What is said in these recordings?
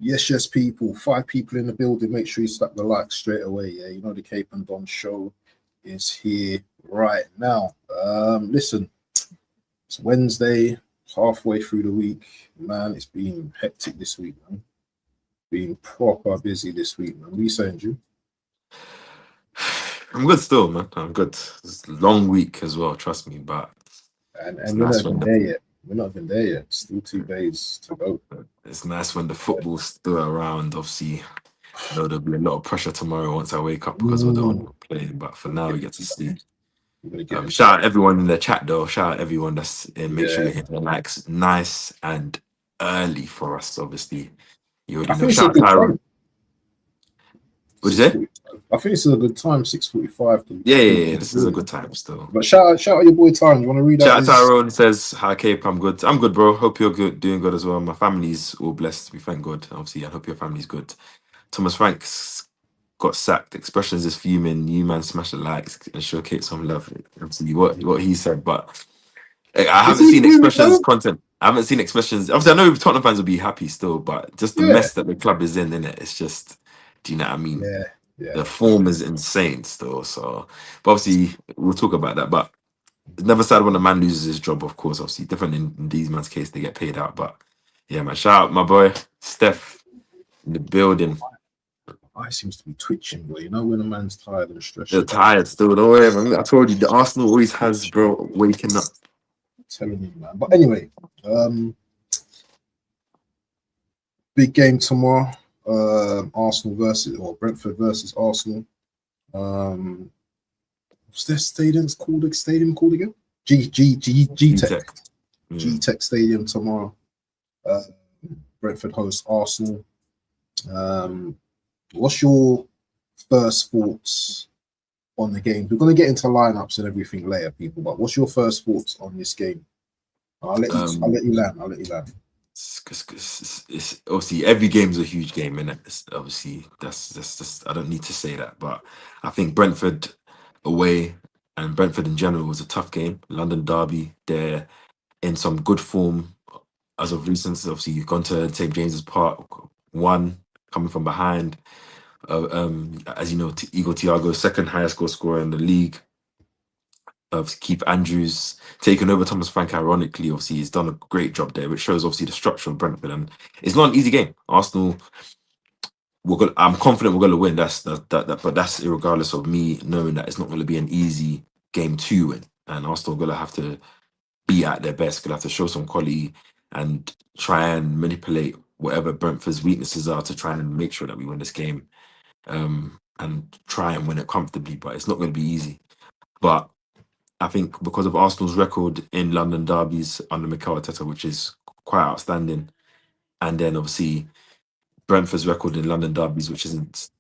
Yes, people. 5 people in the building. Make sure you slap the like straight away. Yeah, you know the Cape and Don show is here right now. Listen, it's Wednesday, halfway through the week. Man, it's been hectic this week, man. Been proper busy this week, man. What are you saying, Drew? I'm good still, man. I'm good. It's a long week as well, trust me, but And it's and we're not nice even when there yet. We're not even there yet. Still 2 days to go. the football's still around. Obviously, I know there'll be a lot of pressure tomorrow once I wake up because of the Ooh, onward playing. But for we're gonna now, get we get to into that. see. We're gonna get into Shout that. out everyone in the chat though. Shout out everyone that's in. Make sure Yeah, you hit the likes nice and early for us. Obviously, you I already know. think it's a Shout out good time. Tyrone. What'd you say? 6:45. I think this is a good time. 6:45. Yeah. This is a good time still. But shout out your boy Tyrone. You want to read out Shout out his? Tyrone says, "Hi Cape, I'm good. I'm good, bro. Hope you're good, doing good as well. My family's all blessed. We thank God. Obviously, I hope your family's good." Thomas Franks got sacked. Expressions is fuming. You man, smash the likes and show Cape some love. Obviously, what he said, but I Is haven't he seen fuming expressions though? content. I haven't seen expressions. Obviously, I know Tottenham fans will be happy still, but just the Yeah, mess that the club is in it. It's just, do you know what I mean? yeah, yeah. The form is insane still. So, but obviously, we'll talk about that. But it's never sad when a man loses his job, of course. Obviously, different in these man's case, they get paid out. But yeah, man, shout out my boy Steph in the building. Eye seems to be twitching, but you know when a man's tired and They're stressed out. tired still. Don't worry, man. I told you the Arsenal always has, bro, waking up. I'm telling you, man. But anyway, big game tomorrow. Arsenal versus or Brentford versus Arsenal. Um, what's their stadium's called? Stadium called again? G Tech Tech. G Tech Stadium tomorrow. Uh, Brentford hosts Arsenal. Um, what's your first thoughts on the game? We're going to get into lineups and everything later, people. But what's your first thoughts on this game? I'll let you. I'll Um, let you land. I'll let you land. it's obviously every game's a huge game, and obviously that's just I don't need to say that, but I think Brentford away and Brentford in general was a tough game. London derby, they're in some good form as of recent. Obviously, you've gone to St James's Park, one coming from behind. As you know, Igor Thiago, second highest goal scorer in the league. Of Keith Andrews taking over Thomas Frank, ironically, obviously he's done a great job there, which shows obviously the structure of Brentford. And it's not an easy game. Arsenal, I'm confident we're going to win. But that's regardless of me knowing that it's not going to be an easy game to win. And Arsenal are going to have to be at their best. Going to have to show some quality and try and manipulate whatever Brentford's weaknesses are to try and make sure that we win this game. And try and win it comfortably. But it's not going to be easy. But I think because of Arsenal's record in London derbies under Mikel Arteta, which is quite outstanding, and then obviously Brentford's record in London derbies, which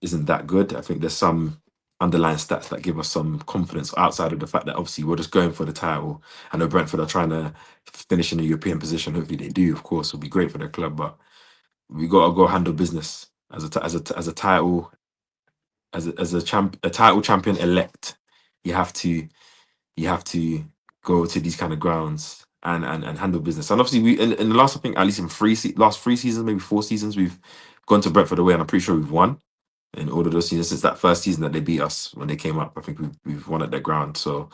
isn't that good. I think there's some underlying stats that give us some confidence outside of the fact that obviously we're just going for the title. I know Brentford are trying to finish in a European position. Hopefully they do. Of course, it'll be great for their club, but we got to go handle business as a title a title champion elect. You have to you have to go to these kind of grounds and handle business. And obviously, we in the last, I think, at least in last 3 seasons, maybe 4 seasons, we've gone to Brentford away, and I'm pretty sure we've won in all of those seasons since that first season that they beat us when they came up. I think we've won at their ground. So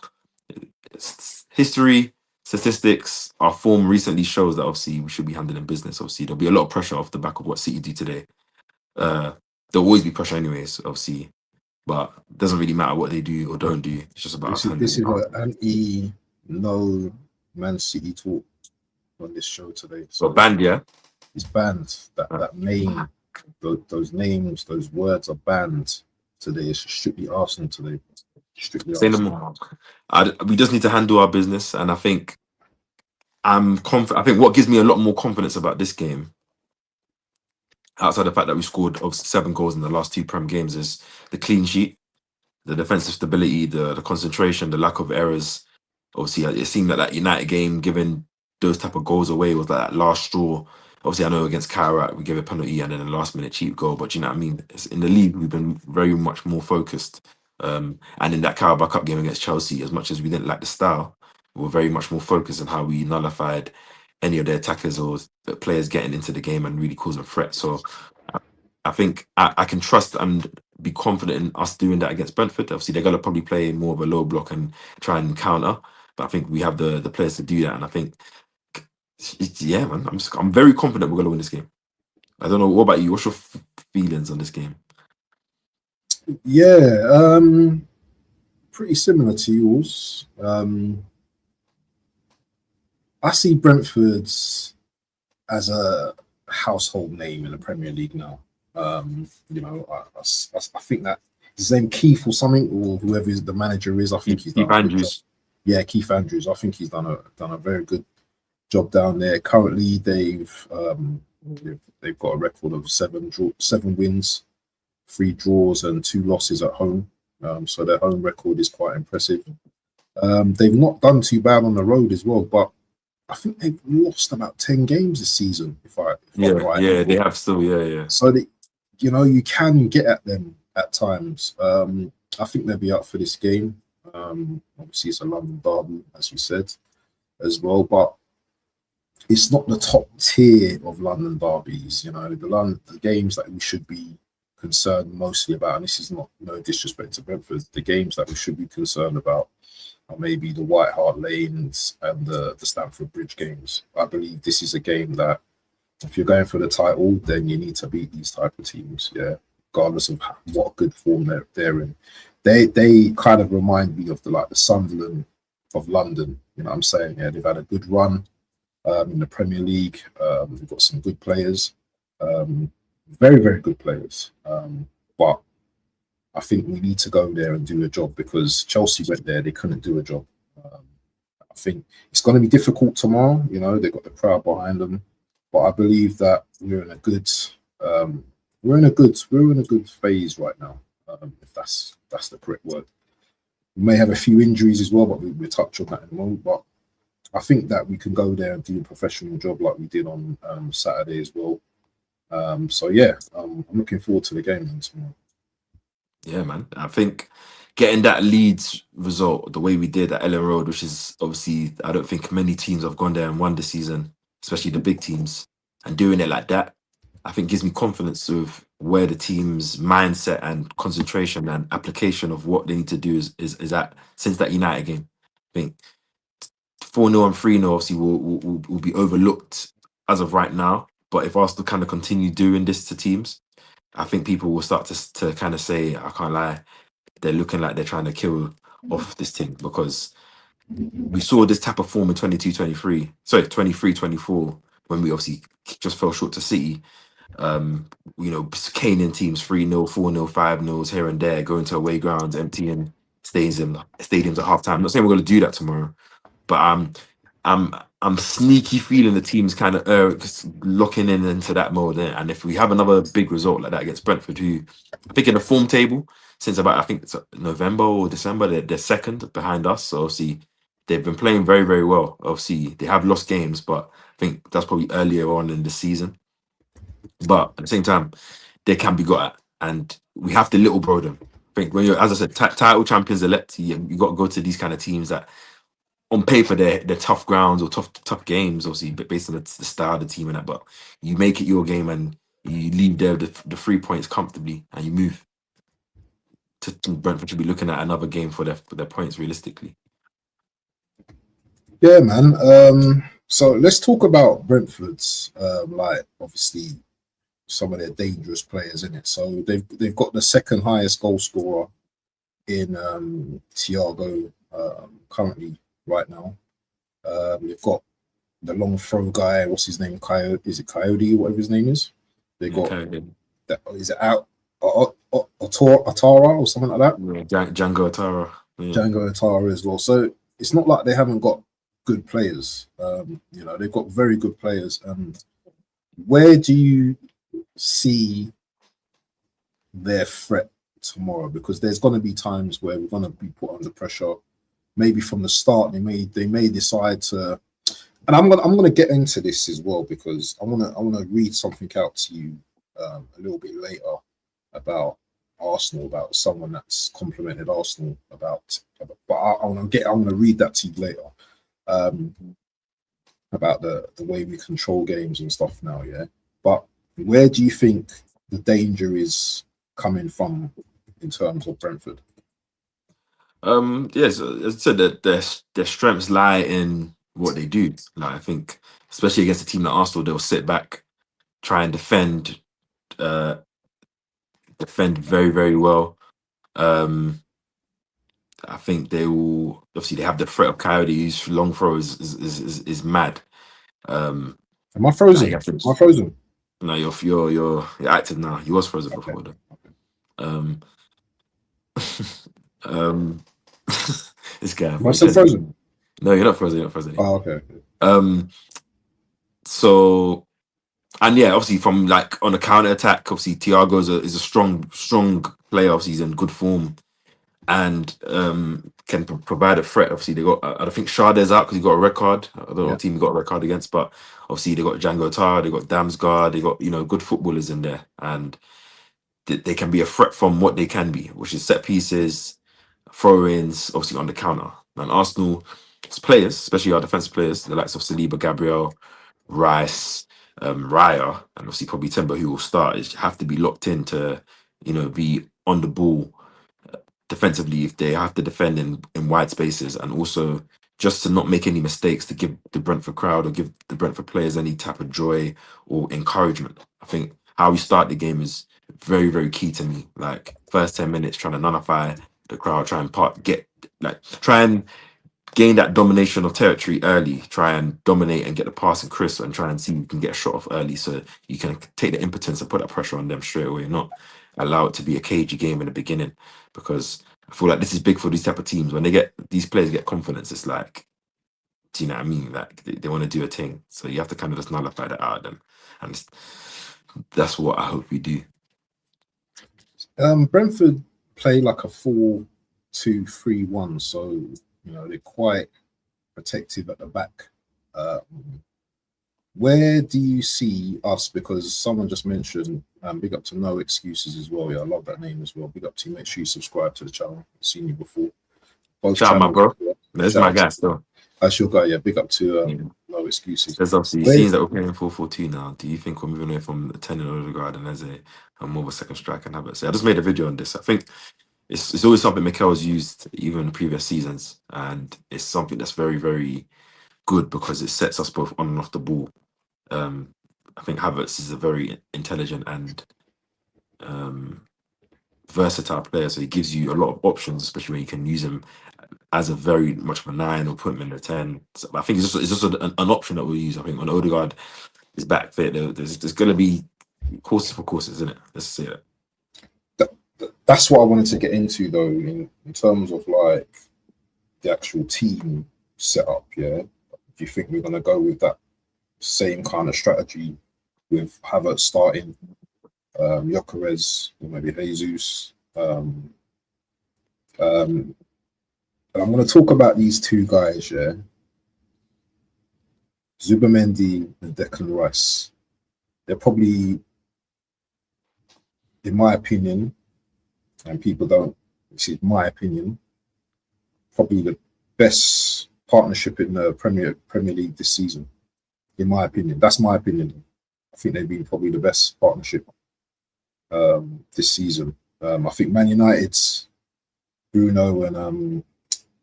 it's history, statistics, our form recently shows that obviously we should be handling business. Obviously, there'll be a lot of pressure off the back of what City do today. Uh, there'll always be pressure, anyways. Obviously, but it doesn't really matter what they do or don't do. It's just about us This handling is it. an anti no Man City talk on this show today. But So banned, yeah. it's banned. That name, those names, those words are banned today. It's strictly Arsenal today. Strictly Say no Arsenal. more. We just need to handle our business, and I think I'm confident. I think what gives me a lot more confidence about this game, outside the fact that we scored of 7 goals in the last 2 Prem games, is the clean sheet, the defensive stability, the concentration, the lack of errors. Obviously, it seemed that United game, giving those type of goals away, was like that last straw. Obviously, I know against Kairat we gave a penalty and then a last minute cheap goal, but you know what I mean. In the league, we've been very much more focused. And in that Carabao Cup game against Chelsea, as much as we didn't like the style, we were very much more focused on how we nullified any of their attackers or the players getting into the game and really causing threats. So I think I can trust and be confident in us doing that against Brentford. Obviously, they're going to probably play more of a low block and try and counter. But I think we have the players to do that. And I think, yeah, man, I'm very confident we're going to win this game. I don't know. What about you? What's your feelings on this game? Yeah, pretty similar to yours. I see Brentford's as a household name in the Premier League now. I think that his name Keith or something, or whoever the manager is. I think he's Keith done a good job. Andrews. Yeah, Keith Andrews. I think he's done a very good job down there. Currently, they've got a record of 7 wins, 3 draws, and 2 losses at home. So their home record is quite impressive. They've not done too bad on the road as well, but I think they've lost about 10 games this season. If I'm right. Yeah, they have still. Yeah. So you can get at them at times. I think they'll be up for this game. Obviously, it's a London derby, as you said, as well, but it's not the top tier of London derbies. The games that we should be concerned mostly about, and this is not no disrespect to Brentford, the games that we should be concerned about are maybe the White Hart Lanes and the Stamford Bridge games. I believe this is a game that if you're going for the title, then you need to beat these type of teams, regardless of what good form they're in. They kind of remind me of the Sunderland of London. You know what I'm saying? Yeah, they've had a good run in the Premier League. They've got some good players, very, very good players. But I think we need to go there and do a job, because Chelsea went there, they couldn't do a job. I think it's going to be difficult tomorrow. They've got the crowd behind them, but I believe that we're in a good phase right now. If that's the correct word. We may have a few injuries as well, but we'll touch on that in a moment. But I think that we can go there and do a professional job like we did on Saturday as well. So yeah, I'm looking forward to the game tomorrow. Yeah, man. I think getting that Leeds result the way we did at Ellen Road, which is obviously, I don't think many teams have gone there and won this season, especially the big teams, and doing it like that, I think gives me confidence of where the team's mindset and concentration and application of what they need to do is at since that United game. I think 4-0 and 3-0 obviously will be overlooked as of right now. But if Arsenal kind of continue doing this to teams, I think people will start to kind of say, I can't lie, they're looking like they're trying to kill off this team, because we saw this type of form in 23-24, when we obviously just fell short to City. Caning teams 3-0, 4-0, 5-0 here and there, going to away grounds, emptying stadiums at halftime. I'm not saying we're going to do that tomorrow, but I'm sneaky feeling the team's kind of locking into that mode. And if we have another big result like that against Brentford, who I think in the form table since about, I think it's November or December, they're second behind us. So obviously they've been playing very, very well. Obviously they have lost games, but I think that's probably earlier on in the season. But at the same time, they can be got at, and we have to little bro them. I think when you're, as I said, title champions elect, you got to go to these kind of teams that on paper they're tough grounds or tough games, obviously, but based on the style of the team and that. But you make it your game and you leave there the 3 points comfortably, and you move to Brentford. Should be looking at another game for their points realistically. Yeah, man. So let's talk about Brentford's obviously some of their dangerous players in it. So they've got the second highest goal scorer in Thiago currently right now. They've got the long throw guy. What's his name? Coyote? Is it Coyote? Whatever his name is. They got that. Is it out? Atara or something like that? Yeah, Django Atara. Yeah. Django Atara as well. So it's not like they haven't got good players. They've got very good players. Where do you see their threat tomorrow? Because there's going to be times where we're going to be put under pressure. Maybe from the start, they may decide to. And I'm gonna get into this as well, because I wanna read something out to you a little bit later about Arsenal, about someone that's complimented Arsenal about. But I'm gonna read that to you later. about the way we control games and stuff now, yeah. But where do you think the danger is coming from in terms of Brentford? Yes, as I said, that their strengths lie in what they do. Like I think, especially against a team like Arsenal, they'll sit back, try and uh, defend very, very well. Um, I think they will. Obviously, they have the threat of Coyote, whose long throw is mad. Um, Am I like you frozen? have to. Am I frozen? No, you're active now. You was frozen Okay. before though. Um, um, this guy, Am I boy, still frozen? no, you're not frozen. You're not frozen. Oh, okay. Um, so and yeah, obviously from like on the counter attack, obviously Thiago is a strong player. Obviously, he's in good form and can provide a threat. Obviously, they got I don't think Sharde's out because he got a red card. I don't know Yeah. what team he got a red card against, but obviously they got Django Tar, they got Damsgaard, they got good footballers in there, and they can be a threat from what they can be, which is set pieces, throw-ins, obviously on the counter. And Arsenal's players, especially our defensive players, the likes of Saliba, Gabriel, Rice, Raya, and obviously probably Timber, who will start, is have to be locked in to, be on the ball defensively if they have to defend in wide spaces, and also just to not make any mistakes to give the Brentford crowd or give the Brentford players any type of joy or encouragement. I think how we start the game is very, very key to me. Like first 10 minutes, trying to nullify the crowd, try and gain that domination of territory early, try and dominate and get the pass and crisp and try and see if you can get a shot off early so you can take the impotence and put that pressure on them straight away, not allow it to be a cagey game in the beginning. Because I feel like this is big for these type of teams. When these players get confidence, it's like, do you know what I mean? Like they want to do a thing. So you have to kind of just nullify that out of them. And that's what I hope we do. Brentford play like a 4-2-3-1, so they're quite protective at the back. Where do you see us? Because someone just mentioned, big up to No Excuses as well. Yeah, I love that name as well. Big up to you. Make sure you subscribe to the channel. I've seen you before. Both Shout out, my channels. bro. Yeah. That's Shout my out to guy still. that's your guy. Yeah, big up to Yeah. No Excuses. There's obviously Where, seeing that we're playing 4-4-2 now. Do you think we're moving away from the 10 in Odegaard and as a more of a second striker and have it? So I just made a video on this. I think it's always something Mikel has used even in previous seasons, and it's something that's very, very good because it sets us both on and off the ball. I think Havertz is a very intelligent and versatile player, so he gives you a lot of options, especially when you can use him as a very much of a 9 or put him in a 10. So I think it's just an option that we'll use. I think when Odegaard is back fit, there's going to be courses for courses, isn't it? Let's say that. that's what I wanted to get into though, in terms of like the actual team setup. Yeah, do you think we're gonna go with that same kind of strategy with Havertz starting, Gyökeres, or maybe Jesus? And I'm going to talk about these two guys, yeah, Zubimendi and Declan Rice. They're probably, in my opinion, and people don't, this is my opinion, probably the best partnership in the Premier League this season. In my opinion, that's my opinion. I think they've been probably the best partnership this season. I think Man United's Bruno and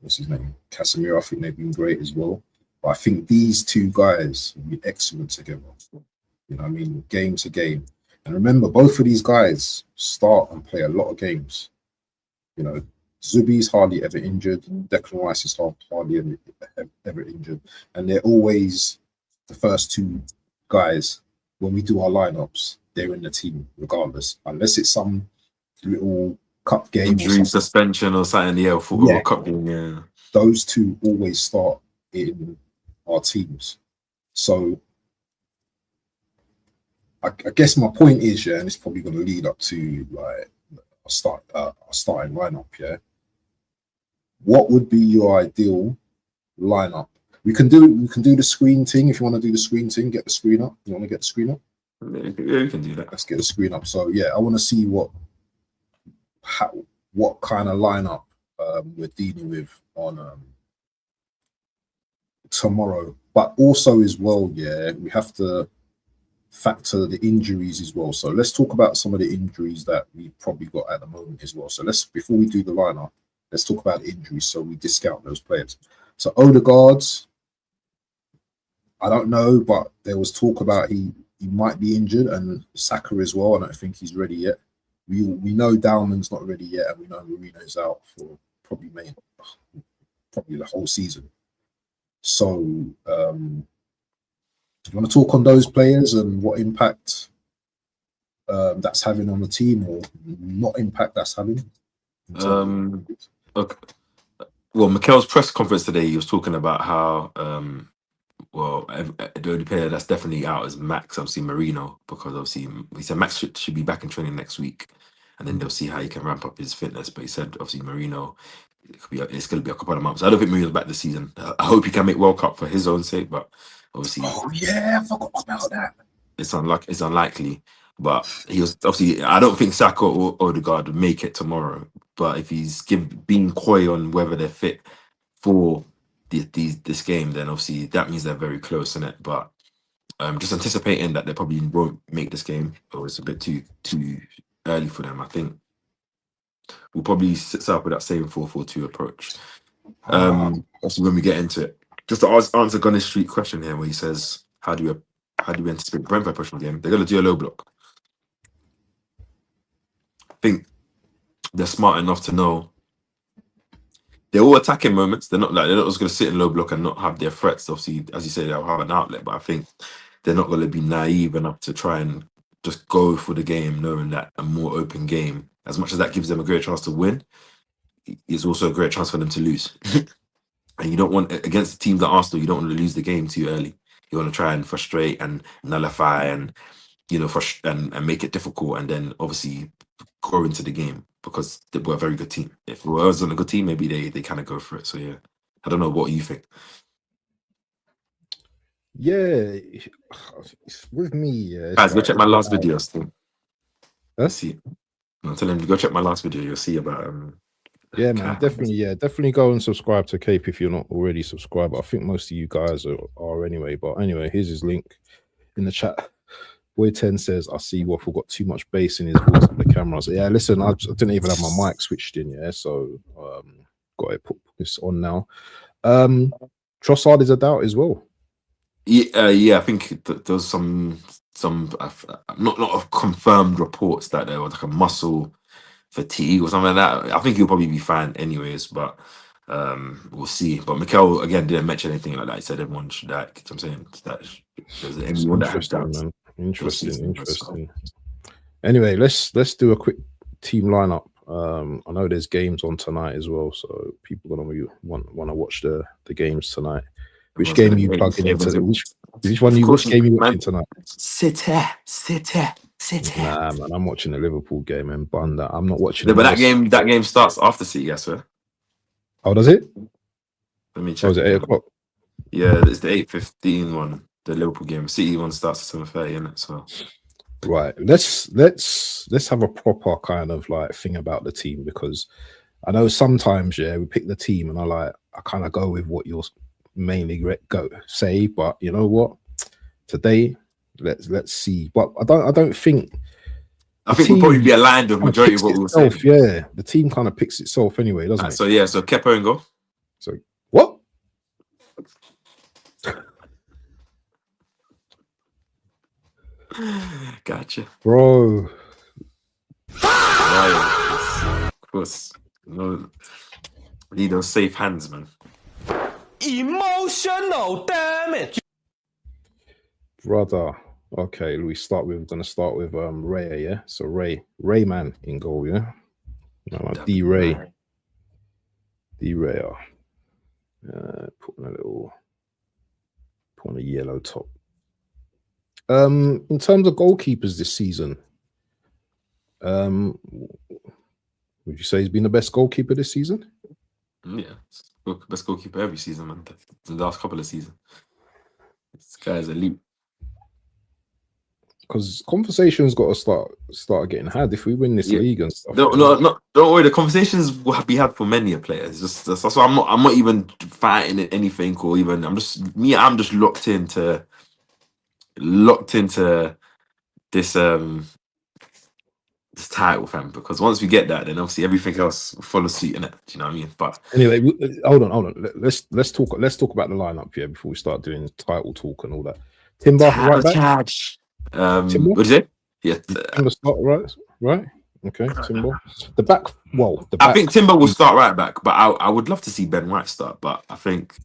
what's his name, Casemiro, I think they've been great as well. But I think these two guys will be excellent together. You know what I mean? Game to game. And remember, both of these guys start and play a lot of games. You know, Zubi's hardly ever injured. Declan Rice is hardly ever injured. And they're always the first two guys when we do our lineups. They're in the team regardless, unless it's some little cup game Injury, or suspension, or something. Yeah, or cup game. Yeah, those two always start in our teams. So I guess my point is, yeah, and it's probably going to lead up to like a starting lineup. Yeah, what would be your ideal lineup? We can do the screen thing if you want to do the screen thing. Get the screen up. You want to get the screen up? yeah, we can do that. Let's get the screen up. So yeah, I want to see what kind of lineup we're dealing with on tomorrow But also as well, yeah, we have to factor the injuries as well. So let's talk about some of the injuries that we probably got at the moment as well. So let's, before we do the lineup, let's talk about the injuries so we discount those players. So Odegaard's, I don't know, but there was talk about he might be injured, and Saka as well. I don't think he's ready yet. We know Dalman's not ready yet, and we know Marino's out for probably the whole season. So do you want to talk on those players and what impact that's having on the team, or not impact that's having? Okay. Well, Mikel's press conference today, he was talking about how the only player that's definitely out is Max. Obviously Marino, because obviously he said Max should be back in training next week, and then they'll see how he can ramp up his fitness. But he said obviously Marino, it's going to be a couple of months. I don't think Marino's back this season. I hope he can make World Cup for his own sake, but obviously, oh yeah, I forgot about that. It's unlikely. But he was obviously, I don't think Saka or Odegaard would make it tomorrow. But if he's being coy on whether they're fit for this game, then obviously that means they're very close in it. But just anticipating that they probably won't make this game, or it's a bit too early for them. I think we'll probably sit up with that same 4-4-2 approach. Also, when we get into it, just to answer Gunner's Street question here, where he says, "How do we anticipate Brentford pushing the game?" They're going to do a low block. I think they're smart enough to know they're all attacking moments. They're not just going to sit in low block and not have their threats. Obviously, as you say, they'll have an outlet, but I think they're not going to be naive enough to try and just go for the game, knowing that a more open game, as much as that gives them a great chance to win, is also a great chance for them to lose. And you don't want, against teams like Arsenal, you don't want to lose the game too early. You want to try and frustrate and nullify and, and make it difficult, and then obviously grow into the game, because they were a very good team. If it wasn't a good team, maybe they kind of go for it. So yeah, I don't know what you think. Yeah, with me, yeah. Guys, go check my last video still. Huh? See, I'm telling you, go check my last video. You'll see about yeah, man, definitely go and subscribe to Cape if you're not already subscribed. I think most of you guys are anyway. But anyway, here's his link in the chat. Boy 10 says, "I see Waffle got too much bass in his voice on the cameras." Yeah, listen, I didn't even have my mic switched in, yeah, so got to put this on now. Trossard is a doubt as well. Yeah, I think there's some not confirmed reports that there was like a muscle fatigue or something like that. I think he'll probably be fine anyways, but we'll see. But Mikel again didn't mention anything like that. He said everyone should act. I'm saying that there's anyone that has doubts. Man. Interesting. Anyway, let's do a quick team lineup. I know there's games on tonight as well, so people are gonna want to watch the games tonight. Which game are you plugging into? Which game are you watching tonight? City. Nah, man, I'm watching the Liverpool game and Bunda. I'm not watching. Yeah, but that game starts after City, I swear. Oh, does it? Let me check. Oh, is it 8 o'clock? Yeah, it's the 8:15 one. The Liverpool game. City one starts at 7:30, isn't it? So right. Let's have a proper kind of like thing about the team, because I know sometimes, yeah, we pick the team and I kind of go with what you're mainly say, but you know what? Today, let's see. But I don't think. I think we'll probably be aligned with majority of what we'll say. Yeah, the team kind of picks itself anyway, doesn't it? So yeah, so Kepa and goal. So what? Gotcha, bro. Of course, no, need those safe hands, man. Emotional damage, brother. Okay, we're gonna start with Ray, yeah. So Rayman in goal, yeah. No, D-Ray. Put on a yellow top. In terms of goalkeepers this season, would you say he's been the best goalkeeper this season? Yeah, best goalkeeper every season, man. The last couple of seasons, this guy is elite. because conversations got to start getting had if we win this league and stuff. Don't worry. The conversations will be had for many players. That's why I'm not even fighting anything or even. I'm just locked into this this title, fam. Because once we get that, then obviously everything else will follow suit in it. Do you know what I mean? But anyway, hold on. Let's talk about the lineup here before we start doing title talk and all that. Timber, right back. Charge. Timber? What did you say? Yeah, Timber start right. Okay, Timber. The back. Well, I think Timber will start right back, but I would love to see Ben White start. But I think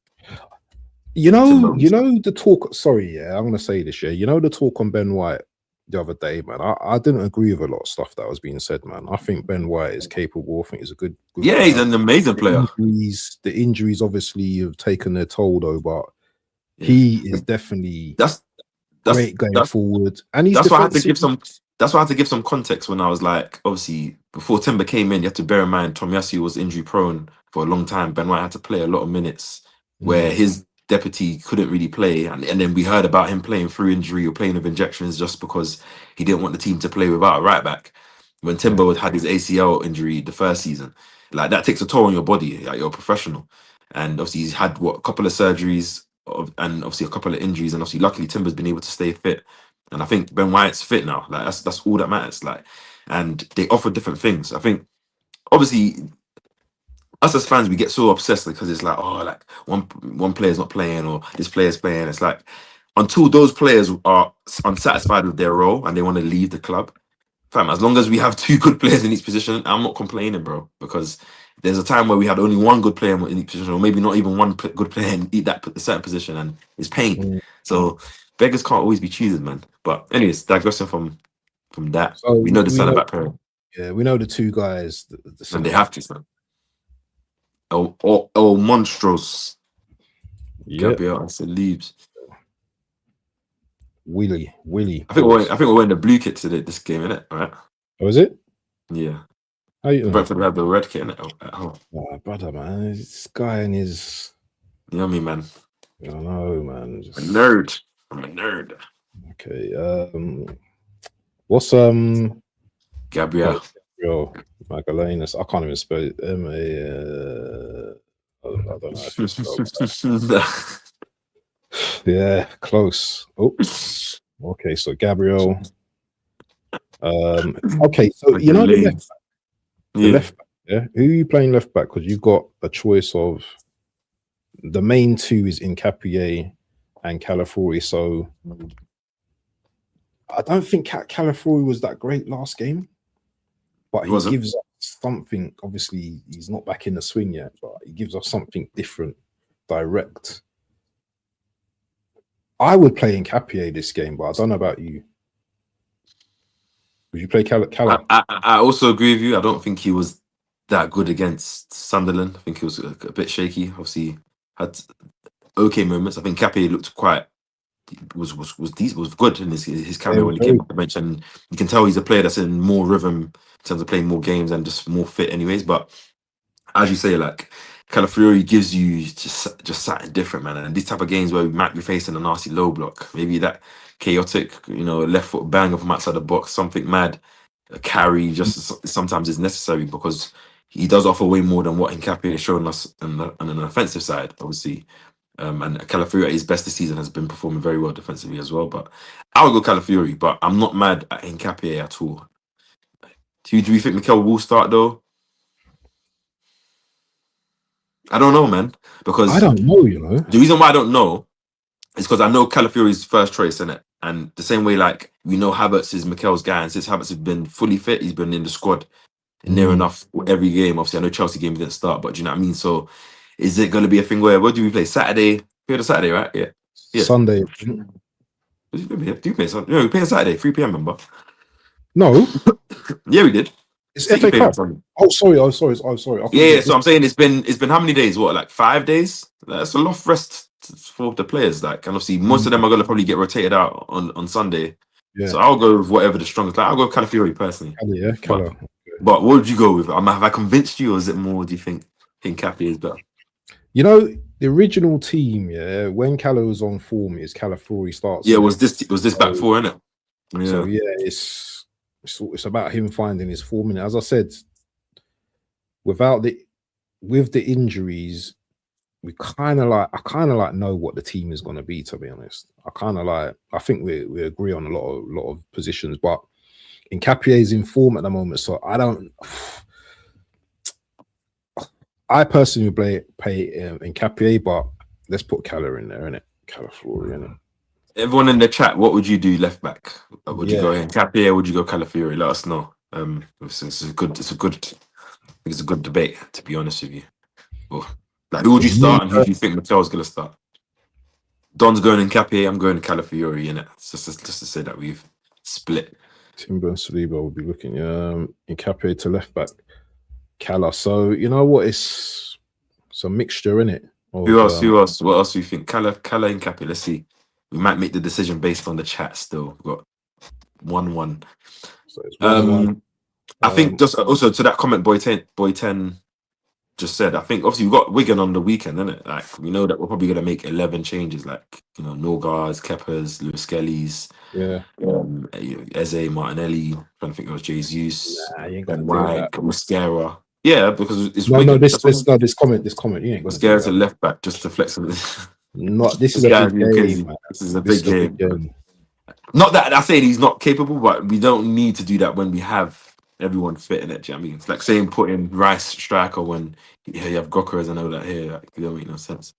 you know the talk. Sorry, yeah, I'm gonna say this. Yeah, you know the talk on Ben White the other day, man. I didn't agree with a lot of stuff that was being said, man. I think Ben White is capable. I think he's a good player. He's an amazing player. The injuries obviously have taken their toll, though, but he is definitely great going forward. And he's that's why I had to give some. That's why I had to give some context when I was like, obviously, before Timber came in, you have to bear in mind Tomiyasu was injury prone for a long time. Ben White had to play a lot of minutes where his deputy couldn't really play, and then we heard about him playing through injury or playing with injections just because he didn't want the team to play without a right back. When Timber had his ACL injury the first season, like that takes a toll on your body. Like, you're a professional, and obviously he's had a couple of surgeries and obviously a couple of injuries, and obviously luckily Timber's been able to stay fit, and I think Ben White's fit now. Like that's all that matters. Like, and they offer different things. I think obviously us as fans, we get so obsessed because it's like, oh, like one player's not playing or this player's playing. It's like until those players are unsatisfied with their role and they want to leave the club, fam, as long as we have two good players in each position, I'm not complaining, bro. Because there's a time where we had only one good player in each position, or maybe not even one good player in that certain position, and it's pain. So beggars can't always be choosers, man. But anyways, digressing from that, so we know the centre back pair. Yeah, we know the two guys, and they have to, man. Oh, monstrous. Yeah, Gabriel Leaves. Willie. I think we're wearing the blue kit today. This game, innit? All right. Oh, is it? Yeah. How you? Brentford have the red kit, innit? Oh, brother, man, this guy and his. You know me, man. I know, man. I'm a nerd. Okay. What's Gabriel Magalhaes. I can't even spell it. I don't know if it's spelled. Yeah, close. Oh, okay. So Gabriel. Okay, so you know the left back. Yeah, who are you playing left back? Because you've got a choice of the main two is Nkapie and Calafiori. So I don't think Calafiori was that great last game, but he gives us something. Obviously, he's not back in the swing yet, but he gives us something different, direct. I would play Nkapie this game, but I don't know about you. Would you play Cala? I also agree with you. I don't think he was that good against Sunderland. I think he was a bit shaky. Obviously, had okay moments. I think Nkapie looked was decent, was good in his cameo when he came off the bench, and you can tell he's a player that's in more rhythm in terms of playing more games and just more fit, anyways. But as you say, like, Calafiori gives you just something different, man. And these type of games where we might be facing a nasty low block, maybe that chaotic, left foot banger from outside the box, something mad, a carry, just sometimes is necessary because he does offer way more than what Nkapie has shown us on an offensive side, obviously. And Calafiori at his best this season has been performing very well defensively as well. But I would go Calafiori, but I'm not mad at Nkapie at all. Do you think Mikel will start though? I don't know, man. Because I don't know, The reason why I don't know is because I know Calafiori's first choice, innit? And the same way, like, we know Havertz is Mikel's guy, and since Havertz has been fully fit, he's been in the squad near enough every game. Obviously, I know Chelsea game didn't start, but do you know what I mean? So, is it going to be a thing where, what do we play? Saturday? We had a Saturday, right? Yeah. Sunday. Do you play Sunday? No, we play on Saturday, 3 p.m, remember? No. Yeah, we did. It's FA Cup. Oh, sorry. Yeah. So I'm saying it's been how many days? What, like 5 days? That's a lot of rest for the players. Like, and obviously most of them are gonna probably get rotated out on Sunday. Yeah. So I'll go with whatever the strongest. Like, I'll go with Calafiori personally. Yeah, but what would you go with? Have I convinced you, or is it more? Do you think Nkapie is better? The original team, when Cala was on form, is Calafiori starts. Yeah, was this back four, innit? So Yeah. it's about him finding his form. And as I said, with the injuries, I kind of like know what the team is going to be. To be honest, I think we agree on a lot of positions, but Nkapie is in form at the moment, so I personally pay Nkapie, but let's put Calla in there, innit? Calafiori, innit? Everyone in the chat, what would you do left back? Would you go Yeah. in Capia? Would you go Calafiori? Let us know. It's a good. I think it's a good debate, to be honest with you. Well, like, who would you Me, start, and who do you think Mattel's gonna start? Don's going in Capia. I'm going Calafiori, innit? It's just to say that we've split. Timber and Saliba will be looking. Nkapie to left back, Calla. So you know what? It's a mixture, in it. Who else? Who else? What else do you think? Cala and Capia. Let's see. We might make the decision based on the chat. Still, we've got 1-1. So it's 1-1. I think just also to that comment, Boy10 just said. I think obviously we've got Wigan on the weekend, isn't it? Like we know that we're probably gonna make 11 changes. Like Norgars, Keppers, Lewis Kellys, Yeah. Eze, Martinelli. Trying to think of Jesus, Nah, you ain't Ben gonna do White, that. Mascara. Yeah, because it's No, Wigan. this comment. You ain't gonna do Mascara's a that. left back just to flex on This this is a guy's big been game, crazy. man. This is a This big is a big game. game. Not that I say he's not capable, but we don't need to do that when we have everyone fit in it. Do you know what I mean? It's like saying putting Rice striker when you have Gokras and all that here. Like, it don't make no sense.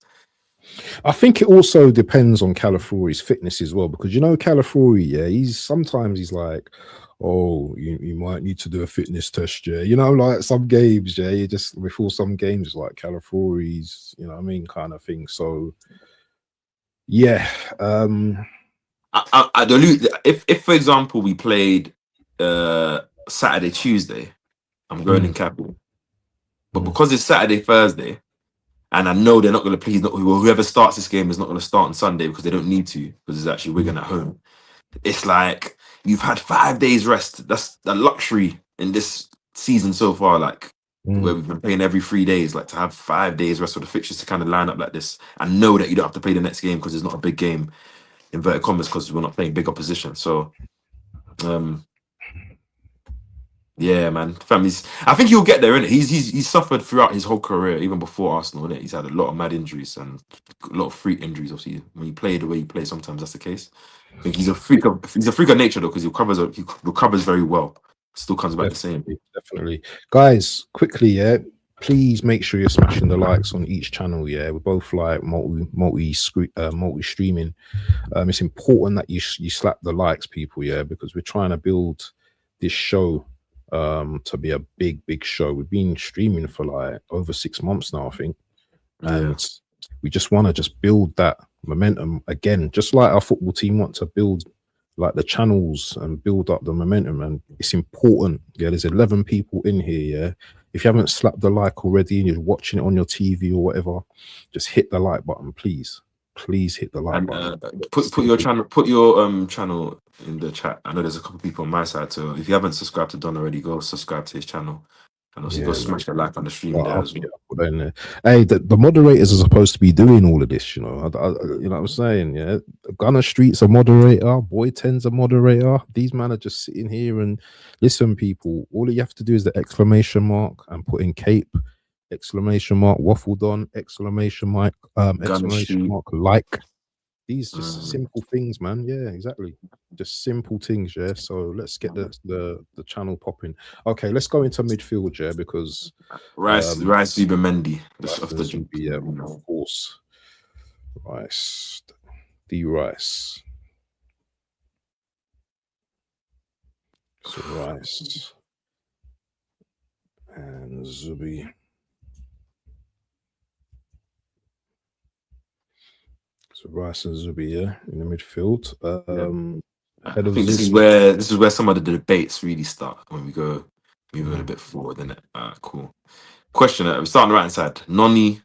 I think it also depends on Calafiori's fitness as well, because Calafiori, yeah, he's like, oh, you might need to do a fitness test, yeah. Like some games, yeah, you just before some games like Calafiori's, what I mean, kind of thing. So yeah. I don't. If for example we played Saturday, Tuesday, I'm going in capital. But because it's Saturday, Thursday, and I know they're not going to play, whoever starts this game is not going to start on Sunday because they don't need to, because it's actually Wigan at home. It's like you've had 5 days rest. That's a luxury in this season so far, like where we've been playing every 3 days, like to have 5 days rest for the fixtures to kind of line up like this and know that you don't have to play the next game because it's not a big game, inverted commas, because we're not playing big opposition. So yeah, man. Families. I think he'll get there, innit? He's suffered throughout his whole career, even before Arsenal, innit? He's had a lot of mad injuries and a lot of freak injuries. Obviously, when you play the way you play, sometimes that's the case. I think he's a freak of nature though, because he recovers very well. Still comes back the same. Definitely, guys. Quickly, yeah. Please make sure you're smashing the likes on each channel. Yeah, we're both like multi streaming. It's important that you slap the likes, people. Yeah, because we're trying to build this show to be a big show. We've been streaming for like over 6 months now, I think, and we just want to just build that momentum again, just like our football team want to build like the channels and build up the momentum. And it's important. Yeah, there's 11 people in here. Yeah, if you haven't slapped the like already and you're watching it on your TV or whatever, just hit the like button, please. Please hit the like button. Put your channel in the chat. I know there's a couple of people on my side, so if you haven't subscribed to Don already, go subscribe to his channel and also go smash the like on the stream there as well. Hey, the moderators are supposed to be doing all of this, you know what I'm saying? Yeah, Gunner Street's a moderator, Boy 10's a moderator. These men are just sitting here and listen, people. All you have to do is the exclamation mark and put in Cape, exclamation mark, waffled on, exclamation mark, like. These just simple things, man. Yeah, exactly. Just simple things, yeah. So let's get the channel popping. Okay, let's go into midfield, yeah, because Rice Zubimendi, yeah, of course. Rice, the Rice. So Rice and Zubi. So Rice and Zubi, yeah, in the midfield. I think this is where some of the debates really start when we go moving a bit forward, isn't it? Cool. Question: we start on the right hand side. Noni,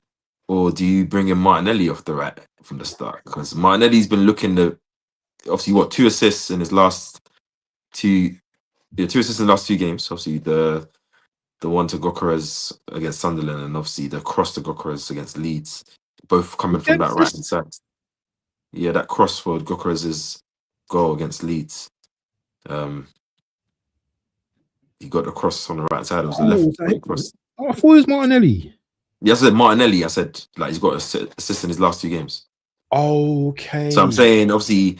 or do you bring in Martinelli off the right from the start? Because Martinelli's been looking obviously 2 assists in his last 2 assists in the last 2 games. Obviously the one to Gokeres against Sunderland, and obviously the cross to Gokeres against Leeds, both coming from that right hand side. Yeah, that cross for Gokeres' goal against Leeds. He got the cross on the right side. It was the left cross. I thought it was Martinelli. Yes, I said Martinelli. I said like he's got assist in his last 2 games. Okay. So I'm saying obviously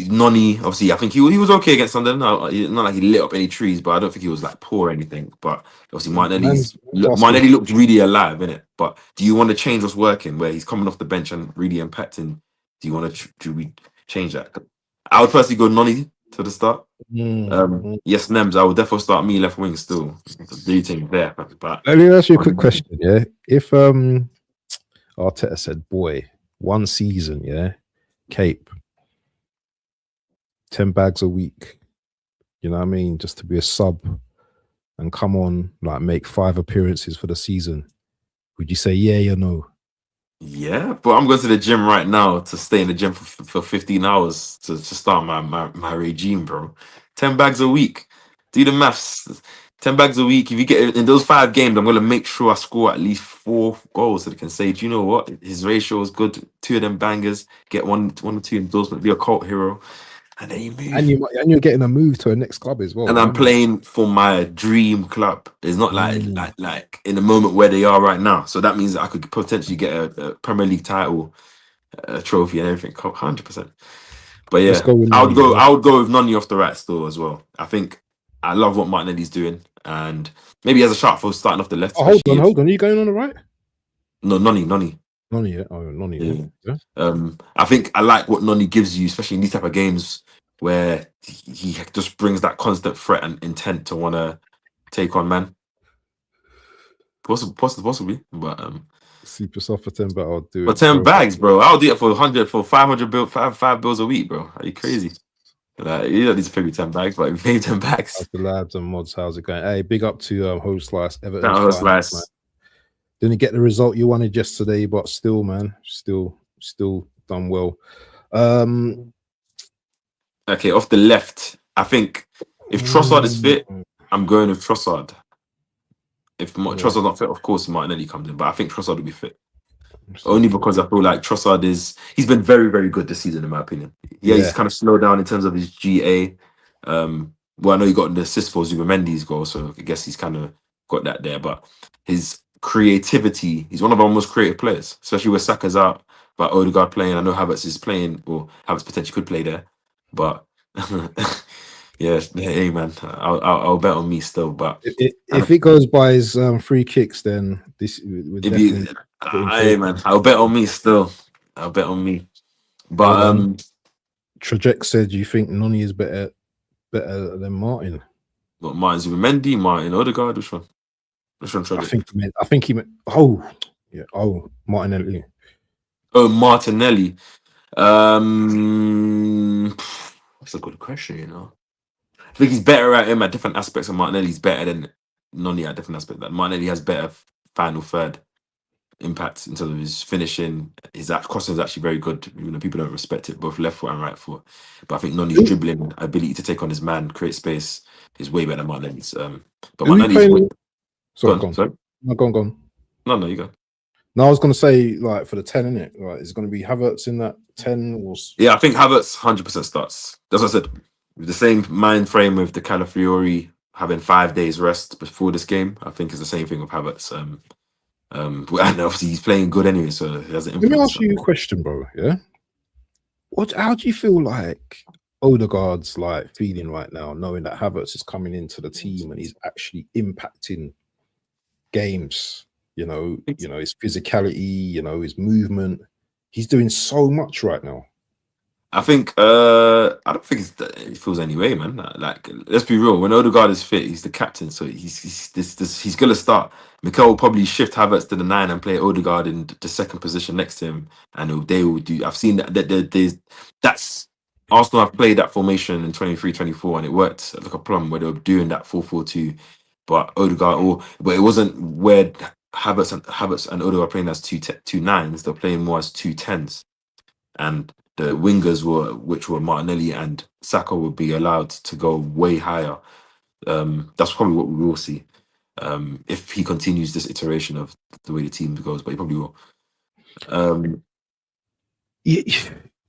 Noni. Obviously, I think he was okay against Sunderland. Not like he lit up any trees, but I don't think he was like poor or anything. But obviously Martinelli looked really alive in it. But do you want to change what's working where he's coming off the bench and really impacting? Do you want to do we change that? I would personally go Noni to the start. Yes, Nems, I would definitely start me left wing still. Do you think there? But let me ask you a quick question. Yeah, if Arteta said, "Boy, 1 season, yeah, Cape, 10 bags a week, you know what I mean, just to be a sub and come on, like make 5 appearances for the season," would you say yeah or no? Yeah, but I'm going to the gym right now to stay in the gym for 15 hours to start my regime, bro. 10 bags a week. Do the maths. 10 bags a week. If you get in those 5 games, I'm going to make sure I score at least 4 goals so they can say, do you know what? His ratio is good. 2 of them bangers. Get one or 2 endorsements. Be a cult hero. And then you move. And you're getting a move to a next club as well. And I'm playing for my dream club. It's not like in the moment where they are right now. So that means that I could potentially get a Premier League title, a trophy, and everything. 100%. But yeah, I would go with Noni off the right still as well. I think I love what Martinelli's doing, and maybe he has a shot for starting off the left. Oh, hold on. Are you going on the right? No, Noni. Noni, yeah. Oh, Noni. Yeah. I think I like what Noni gives you, especially in these type of games where he just brings that constant threat and intent to want to take on man. Possibly, but super soft for 10, but I'll do it. For 10 bags, bro. I'll do it for 100, for 500 bill, five bills a week, bro. Are you crazy? Like, you don't need to pay me 10 bags, but you pay 10 bags. How's the lads and mods? How's it going? Hey, big up to Ho Slice. Ho Slice. Didn't get the result you wanted yesterday, but still, man, still done well. Okay, off the left, I think if Trossard is fit, I'm going with Trossard. If Trossard's not fit, of course Martinelli comes in, but I think Trossard will be fit. Only because I feel like Trossard he's been very, very good this season, in my opinion. Yeah, he's kind of slowed down in terms of his GA. Well, I know he got the assist for Zubamendi's goal, so I guess he's kind of got that there. But his creativity, he's one of our most creative players, especially with Saka's out, but Odegaard playing. I know Havertz is playing, or Havertz potentially could play there. But yeah, hey man, I'll bet on me still. But if it goes by his free kicks, then this would hey man, I'll bet on me still. I'll bet on me. But Traject said, "You think Noni is better than Martin?" What, Martin Zubamendi, Martin Odegaard, which one? Which one? I think he meant. Martinelli. Oh, Martinelli. That's a good question, you know. I think he's better at him at different aspects, and Martinelli's better than Noni at different aspects. Like Martinelli has better final third impact in terms of his finishing. His crossing is actually very good. You know, people don't respect it, both left foot and right foot. But I think Noni's dribbling ability to take on his man, create space, is way better than Martinelli's. But Martinelli's Sorry. No, go on. No, you go. No, I was going to say, like, for the 10, innit? Like, is it going to be Havertz in that 10? Yeah, I think Havertz 100% starts. That's what I said. With the same mind frame with the Calafiori having 5 days rest before this game, I think it's the same thing with Havertz. And obviously he's playing good anyway, so he has an influence. Let me ask you a question, bro. Yeah, how do you feel like Odegaard's like feeling right now, knowing that Havertz is coming into the team and he's actually impacting games? You know, his physicality, his movement. He's doing so much right now. I think I don't think it feels any way, man. Like, let's be real. When Odegaard is fit, he's the captain, so he's gonna start. Mikel will probably shift Havertz to the 9 and play Odegaard in the second position next to him, and they will do. I've seen that's Arsenal have played that formation in 23-24, and it worked like a plum where they were doing that 4-4-2. But Odegaard, but it wasn't where Havertz and Odegaard playing as two 9s. They're playing more as 2 10s, and the wingers which were Martinelli and Saka, would be allowed to go way higher. That's probably what we will see if he continues this iteration of the way the team goes, but he probably will.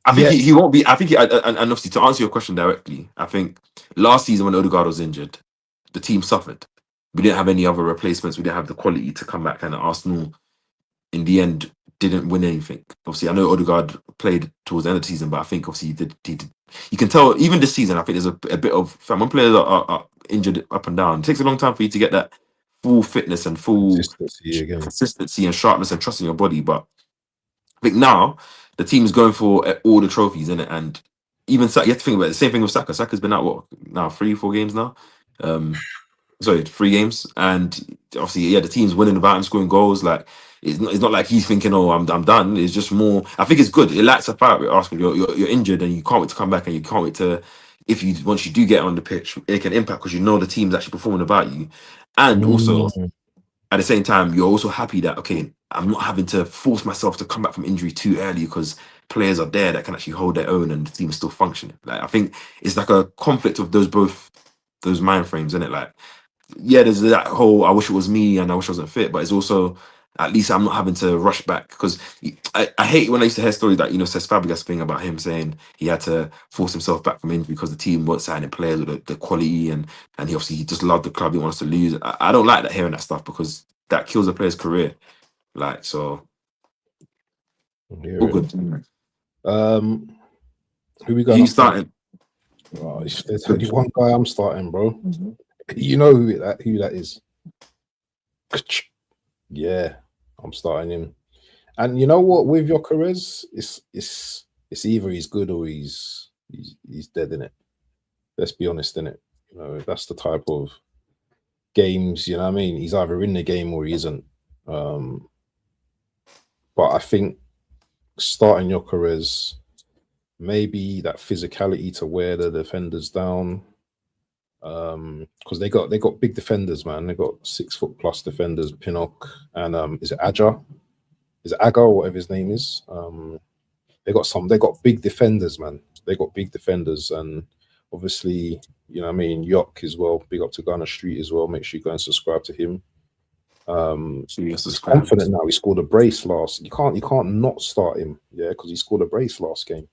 I think Yeah. he won't be. I think and obviously to answer your question directly, I think last season when Odegaard was injured, the team suffered. We didn't have any other replacements. We didn't have the quality to come back, and Arsenal in the end didn't win anything. Obviously, I know Odegaard played towards the end of the season, but I think obviously he did. You can tell even this season. I think there's a bit of when players are injured up and down. It takes a long time for you to get that full fitness and full Consistency again. consistency and sharpness and trust in your body. But I think now the team is going for all the trophies in it, and even you have to think about it. The same thing with Saka. Saka's been out what now 3-4 games now. Sorry, 3 games, and obviously, yeah, the team's winning without him scoring goals. Like it's not like he's thinking, "Oh, I'm done." It's just more. I think it's good. It lights a fire with Arsenal. You're injured, and you can't wait to come back, and you can't wait to. If you once you do get on the pitch, it can impact because you know the team's actually performing about you, and also at the same time, you're also happy that okay, I'm not having to force myself to come back from injury too early because players are there that can actually hold their own and the team is still functioning. Like I think it's like a conflict of those mind frames, isn't it? Like yeah, there's that whole I wish it was me and I wish I wasn't fit, but it's also at least I'm not having to rush back because I hate when I used to hear stories that says Fabregas thing about him saying he had to force himself back from injury because the team weren't signing players with the quality and he just loved the club, he wants to lose. I don't like that hearing that stuff because that kills a player's career. Like so, all good. Who we going He's up starting. Oh, there's only one guy I'm starting, bro. You know who that is. Yeah, I'm starting him. And you know what? With your careers, it's either he's good or he's dead in it. Let's be honest in it. That's the type of games. You know what I mean? He's either in the game or he isn't. But I think starting your careers, maybe that physicality to wear the defenders down. Because they got big defenders, man. They got 6-foot+ defenders, Pinnock and is it Aja? Is it Aga or whatever his name is? They got big defenders, man. They got big defenders, and obviously, you know what I mean, York as well. Big up to Gunner Street as well. Make sure you go and subscribe to him. He's confident now. He scored a brace last. You can't not start him, yeah, because he scored a brace last game,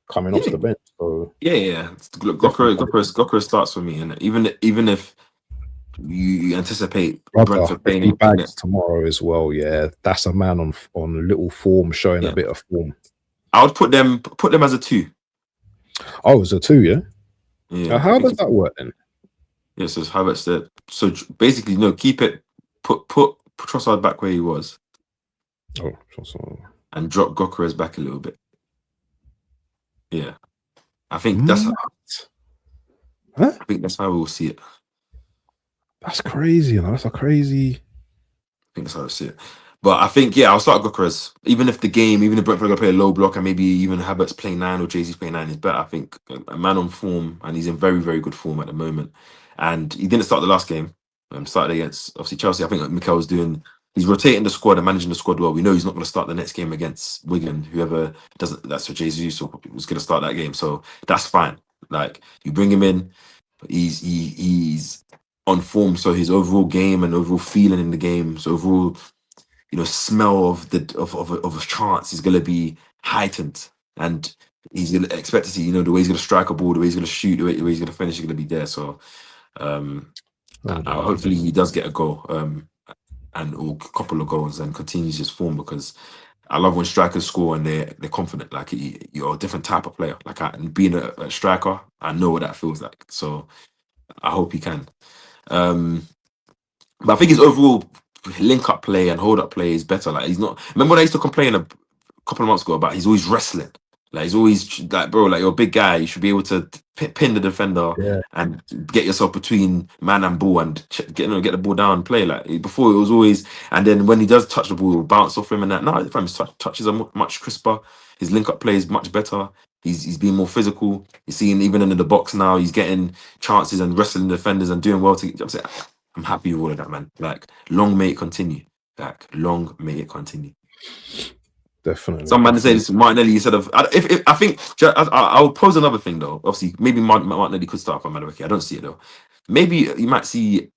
coming off the bench. So yeah. Look, Gokra starts for me, and even if you anticipate Brentford playing he bags tomorrow as well. Yeah, that's a man on little form, showing a bit of form. I would put them as a 2. Oh, it's a 2, yeah. Yeah. How does that work then? Yeah, so Havertz there. So basically, keep it. Put Trossard back where he was. Oh, Trossard. And drop Gokeres back a little bit. Yeah, I think that's. I think that's how we'll see it. That's crazy, That's a crazy. I think that's how I see it. But I think, I'll start Gokeres. Even if Brentford are going to play a low block and maybe even Havertz playing 9 or Jay-Z's playing 9 is better. I think a man on form, and he's in very, very good form at the moment. And he didn't start the last game. Started against, obviously, Chelsea. I think Mikel's he's rotating the squad and managing the squad well. We know he's not going to start the next game against Wigan. Whoever doesn't, that's for Jesus was going to start that game. So that's fine. Like, you bring him in, he's on form. So his overall game and overall feeling in the game, so overall, smell of a chance is going to be heightened, and he's going to expect to see, the way he's going to strike a ball, the way he's going to shoot, the way he's going to finish is going to be there. So hopefully he does get a goal, and or a couple of goals, and continues his form, because I love when strikers score and they're confident. Like you're a different type of player. Like being a striker, I know what that feels like. So I hope he can. But I think his overall link-up play and hold-up play is better. Like, he's not. Remember when I used to complain a couple of months ago about he's always wrestling. Like, he's always like, bro, like, you're a big guy. You should be able to pin the defender and get yourself between man and ball and get the ball down and play. Like, before it was always, and then when he does touch the ball, it'll bounce off him and that. Now, his touches are much crisper. His link-up play is much better. He's being more physical. You're seeing even in the box now, he's getting chances and wrestling defenders and doing well. I'm happy with all of that, man. Like, long may it continue. Definitely. Some man say this Martinelli instead of. If I think I'll pose another thing though. Obviously, maybe Martinelli could start for Madueke. I don't see it though. Maybe you might see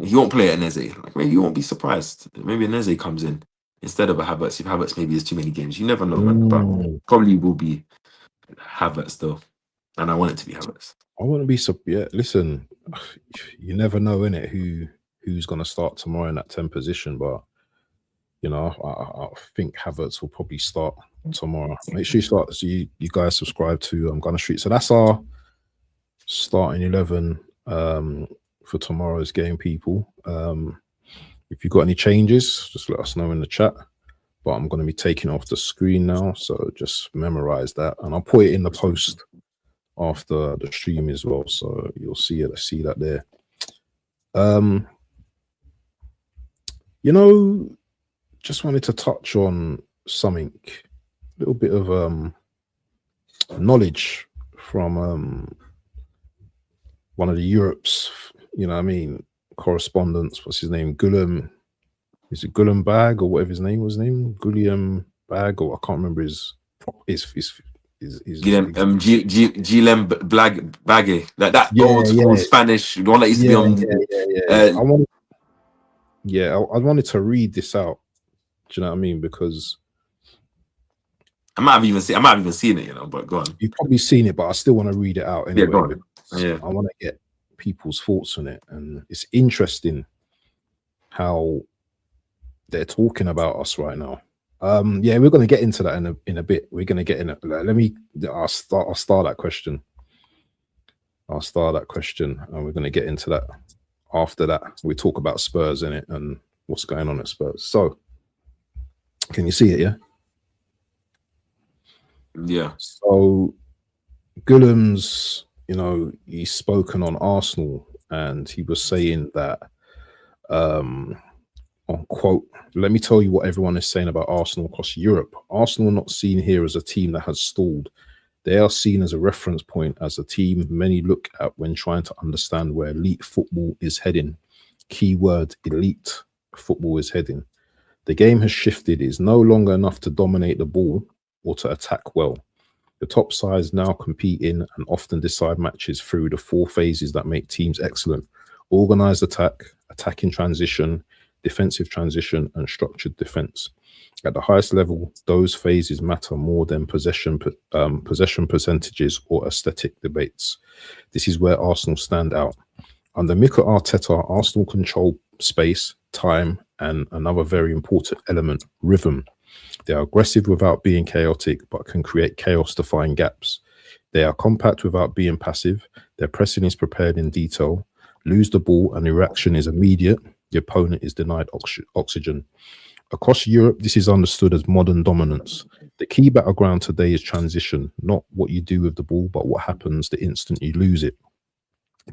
he won't play at Neze. Like, maybe you won't be surprised. Maybe Neze comes in instead of a Havertz. If Havertz maybe there's too many games, you never know, man. But probably will be Havertz though, and I want it to be Havertz. I want to be listen, you never know, innit, who's gonna start tomorrow in that 10 position, but you know, I think Havertz will probably start tomorrow. Make sure you start. So you guys subscribe to Gunner Street. So that's our starting 11 for tomorrow's game, people. If you've got any changes, just let us know in the chat. But I'm going to be taking off the screen now, so just memorize that, and I'll put it in the post after the stream as well, so you'll see it. See that there. You know, just wanted to touch on something, a little bit of knowledge from one of the Europe's, you know what I mean, correspondents. What's his name? Guillem. Is it Guillem Bag or whatever his name was? Guillem Bag, or I can't remember his Guillem Baggy, like that old school Spanish, the one that used to be on. I wanted to read this out. Do you know what I mean? Because I might have even seen it, you know. But go on. You've probably seen it, but I still want to read it out anyway. Yeah, go on. Yeah. I want to get people's thoughts on it, and it's interesting how they're talking about us right now. Yeah, we're going to get into that in a bit. We're going to get in it. I'll start that question. And we're going to get into that. After that, we talk about Spurs in it and what's going on at Spurs. So, can you see it? Yeah. Yeah. So, Guillem's, you know, he's spoken on Arsenal, and he was saying that, on quote, "Let me tell you what everyone is saying about Arsenal across Europe. Arsenal are not seen here as a team that has stalled. They are seen as a reference point, as a team many look at when trying to understand where elite football is heading. Keyword, elite football is heading. The game has shifted. It is no longer enough to dominate the ball or to attack well. The top sides now compete in and often decide matches through the 4 phases that make teams excellent: organized attack, attacking transition, defensive transition, and structured defense. At the highest level, those phases matter more than possession percentages or aesthetic debates. This is where Arsenal stand out. Under Mikel Arteta, Arsenal control space, time, and another very important element, rhythm. They are aggressive without being chaotic, but can create chaos to find gaps. They are compact without being passive. Their pressing is prepared in detail. Lose the ball and the reaction is immediate. The opponent is denied oxygen. Across Europe, this is understood as modern dominance. The key battleground today is transition, not what you do with the ball, but what happens the instant you lose it.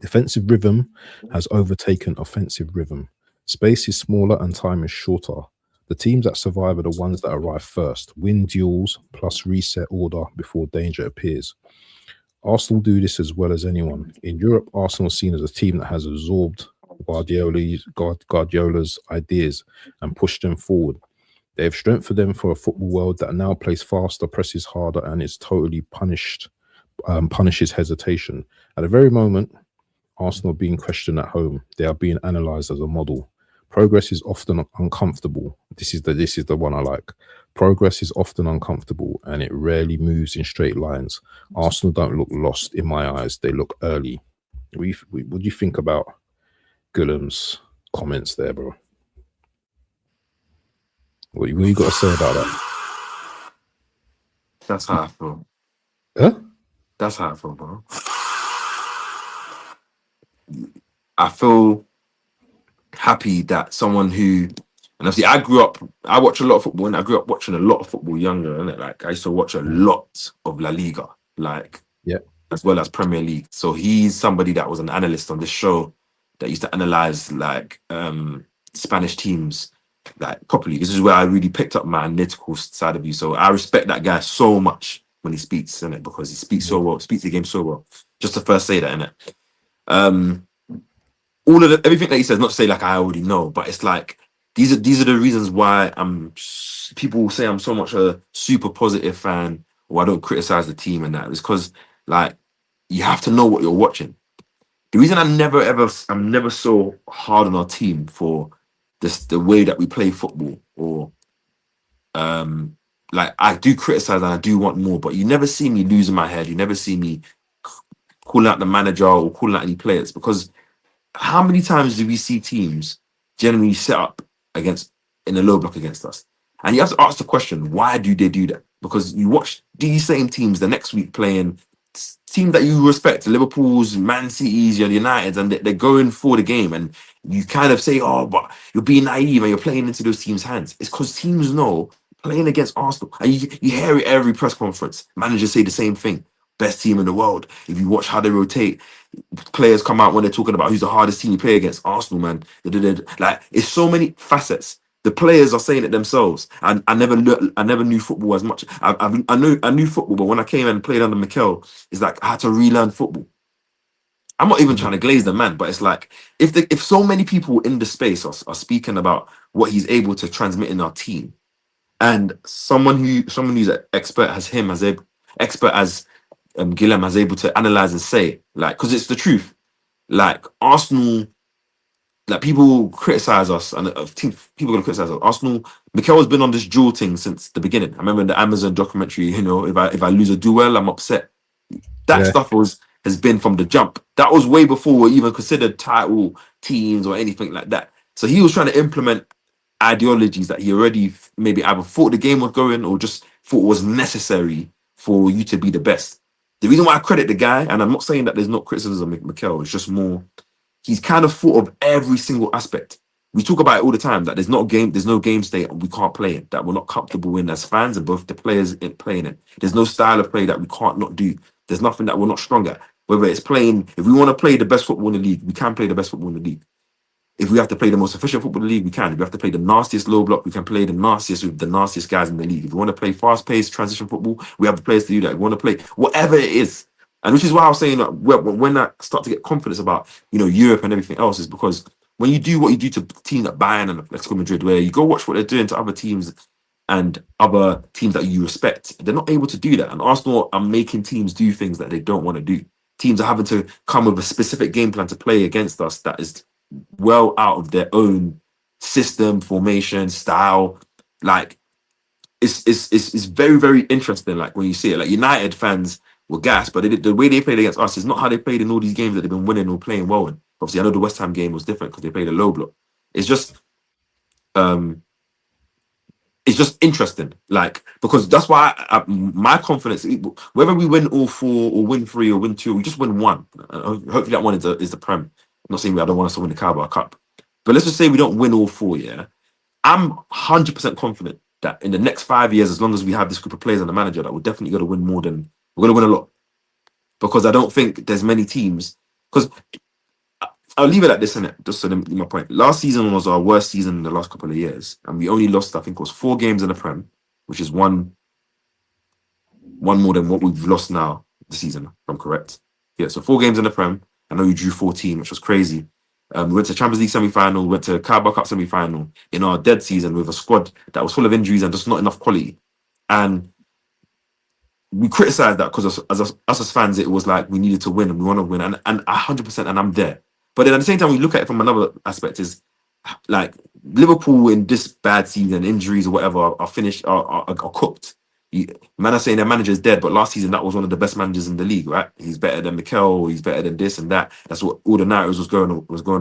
Defensive rhythm has overtaken offensive rhythm. Space is smaller and time is shorter. The teams that survive are the ones that arrive first, win duels, plus reset order before danger appears. Arsenal do this as well as anyone. In Europe, Arsenal is seen as a team that has absorbed Guardiola's ideas and pushed them forward. They have strengthened them for a football world that now plays faster, presses harder, and is totally punishes hesitation. At the very moment, Arsenal are being questioned at home. They are being analysed as a model. Progress is often uncomfortable. This is the one I like. Progress is often uncomfortable, and it rarely moves in straight lines. Arsenal don't look lost in my eyes. They look early. What do you think about Guillem's comments there, bro? What you got to say about that? That's how I feel. Huh? That's how I feel, bro. I feel happy that someone who, and obviously I watch a lot of football, and I grew up watching a lot of football younger, innit? Like I used to watch a lot of La Liga, like, yeah, as well as Premier League. So he's somebody that was an analyst on this show that used to analyze like Spanish teams like properly. This is where I really picked up my analytical side of you. So I respect that guy so much when he speaks, innit? Because he speaks so well, speaks the game so well. Just to first say that, innit? All of everything that he says, not to say like I already know, but it's like these are the reasons why people will say I'm so much a super positive fan, or I don't criticize the team and that. It's because like you have to know what you're watching. The reason I'm never so hard on our team for this, the way that we play football, or like I do criticize and I do want more, but you never see me losing my head. You never see me calling out the manager or calling out any players, because how many times do we see teams generally set up against in a low block against us? And you have to ask the question, why do they do that? Because you watch these same teams the next week playing teams that you respect, Liverpool's, Man City's, your United's, and they're going for the game, and you kind of say, "Oh, but you're being naive and you're playing into those teams' hands." It's because teams know playing against Arsenal, and you hear it every press conference. Managers say the same thing: best team in the world. If you watch how they rotate, players come out when they're talking about who's the hardest team you play against. Arsenal, man. Like, it's so many facets. The players are saying it themselves, and I never knew football as much. I knew football, but when I came and played under Mikel, it's like I had to relearn football. I'm not even trying to glaze the man, but it's like if so many people in the space are speaking about what he's able to transmit in our team, and someone who's an expert as him, as a expert as Guillem, has able to analyze and say, like, because it's the truth. Like Arsenal, like people criticize us, and people gonna criticize us. Arsenal, Mikel has been on this duel thing since the beginning. I remember in the Amazon documentary, if I lose a duel, I'm upset. That Yeah. stuff has been from the jump. That was way before we even considered title teams or anything like that. So he was trying to implement ideologies that he already maybe either thought the game was going or just thought was necessary for you to be the best. The reason why I credit the guy, and I'm not saying that there's not criticism of Mikel, it's just more he's kind of thought of every single aspect. We talk about it all the time that there's no game state and we can't play it, that we're not comfortable in as fans and both the players in playing it. There's no style of play that we can't not do. There's nothing that we're not strong at. Whether it's playing, if we want to play the best football in the league, we can play the best football in the league. If we have to play the most efficient football in the league, we can. If we have to play the nastiest low block, we can play the nastiest with the nastiest guys in the league. If we want to play fast-paced transition football, we have the players to do that. If we want to play whatever it is. And which is why I was saying that when I start to get confidence about, Europe and everything else, is because when you do what you do to teams like Bayern and Atletico Madrid, where you go watch what they're doing to other teams and other teams that you respect, they're not able to do that. And Arsenal are making teams do things that they don't want to do. Teams are having to come with a specific game plan to play against us that is well out of their own system, formation, style. Like it's very, very interesting. Like when you see it, like United fans were gassed, but the way they played against us is not how they played in all these games that they've been winning or playing well in. Obviously, I know the West Ham game was different because they played a low block. It's just interesting, like, because that's why my confidence, whether we win all four or win three or win two, we just win one. Hopefully that one is the Prem. I'm not saying I don't want us to win the Carabao Cup, but let's just say we don't win all four. Yeah, I'm 100% confident that in the next 5 years, as long as we have this group of players and the manager, that we're definitely going to win more than we're going to win a lot. Because I don't think there's many teams. Because I'll leave it at this, innit? Just so my point. Last season was our worst season in the last couple of years, and we only lost, I think, it was 4 games in the Prem, which is one more than what we've lost now this season. If I'm correct. Yeah, so 4 games in the Prem. I know you drew 14, which was crazy. We went to Champions League semi-final, went to Carabao Cup semi-final in our dead season with a squad that was full of injuries and just not enough quality. And we criticized that because us as fans, it was like we needed to win and we want to win, and 100%, and I'm there. But then at the same time, we look at it from another aspect, is like Liverpool in this bad season, injuries or whatever, are finished, are cooked. Man are saying their manager is dead, but last season that was one of the best managers in the league, right? He's better than Mikel, he's better than this and that. That's what all the narratives was going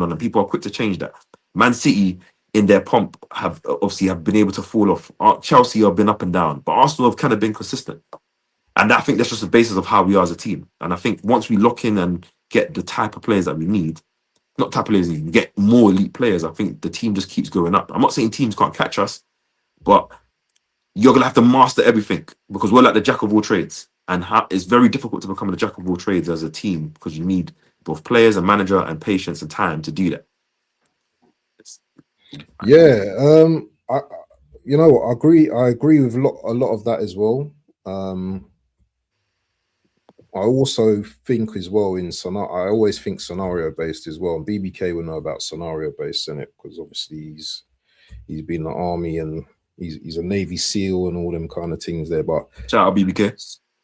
on, and people are quick to change that. Man City, in their pomp, have been able to fall off. Chelsea have been up and down, but Arsenal have kind of been consistent. And I think that's just the basis of how we are as a team. And I think once we lock in and get the type of players that we need, not type of players, we get more elite players, I think the team just keeps going up. I'm not saying teams can't catch us, but you're going to have to master everything, because we're like the jack of all trades. And it's very difficult to become the jack of all trades as a team, because you need both players and manager and patience and time to do that. I agree with a lot of that as well. I also think as well I always think scenario based as well. And BBK will know about scenario based, in it, because obviously he's been in the army and he's a Navy SEAL and all them kind of things there. But shout out BBK.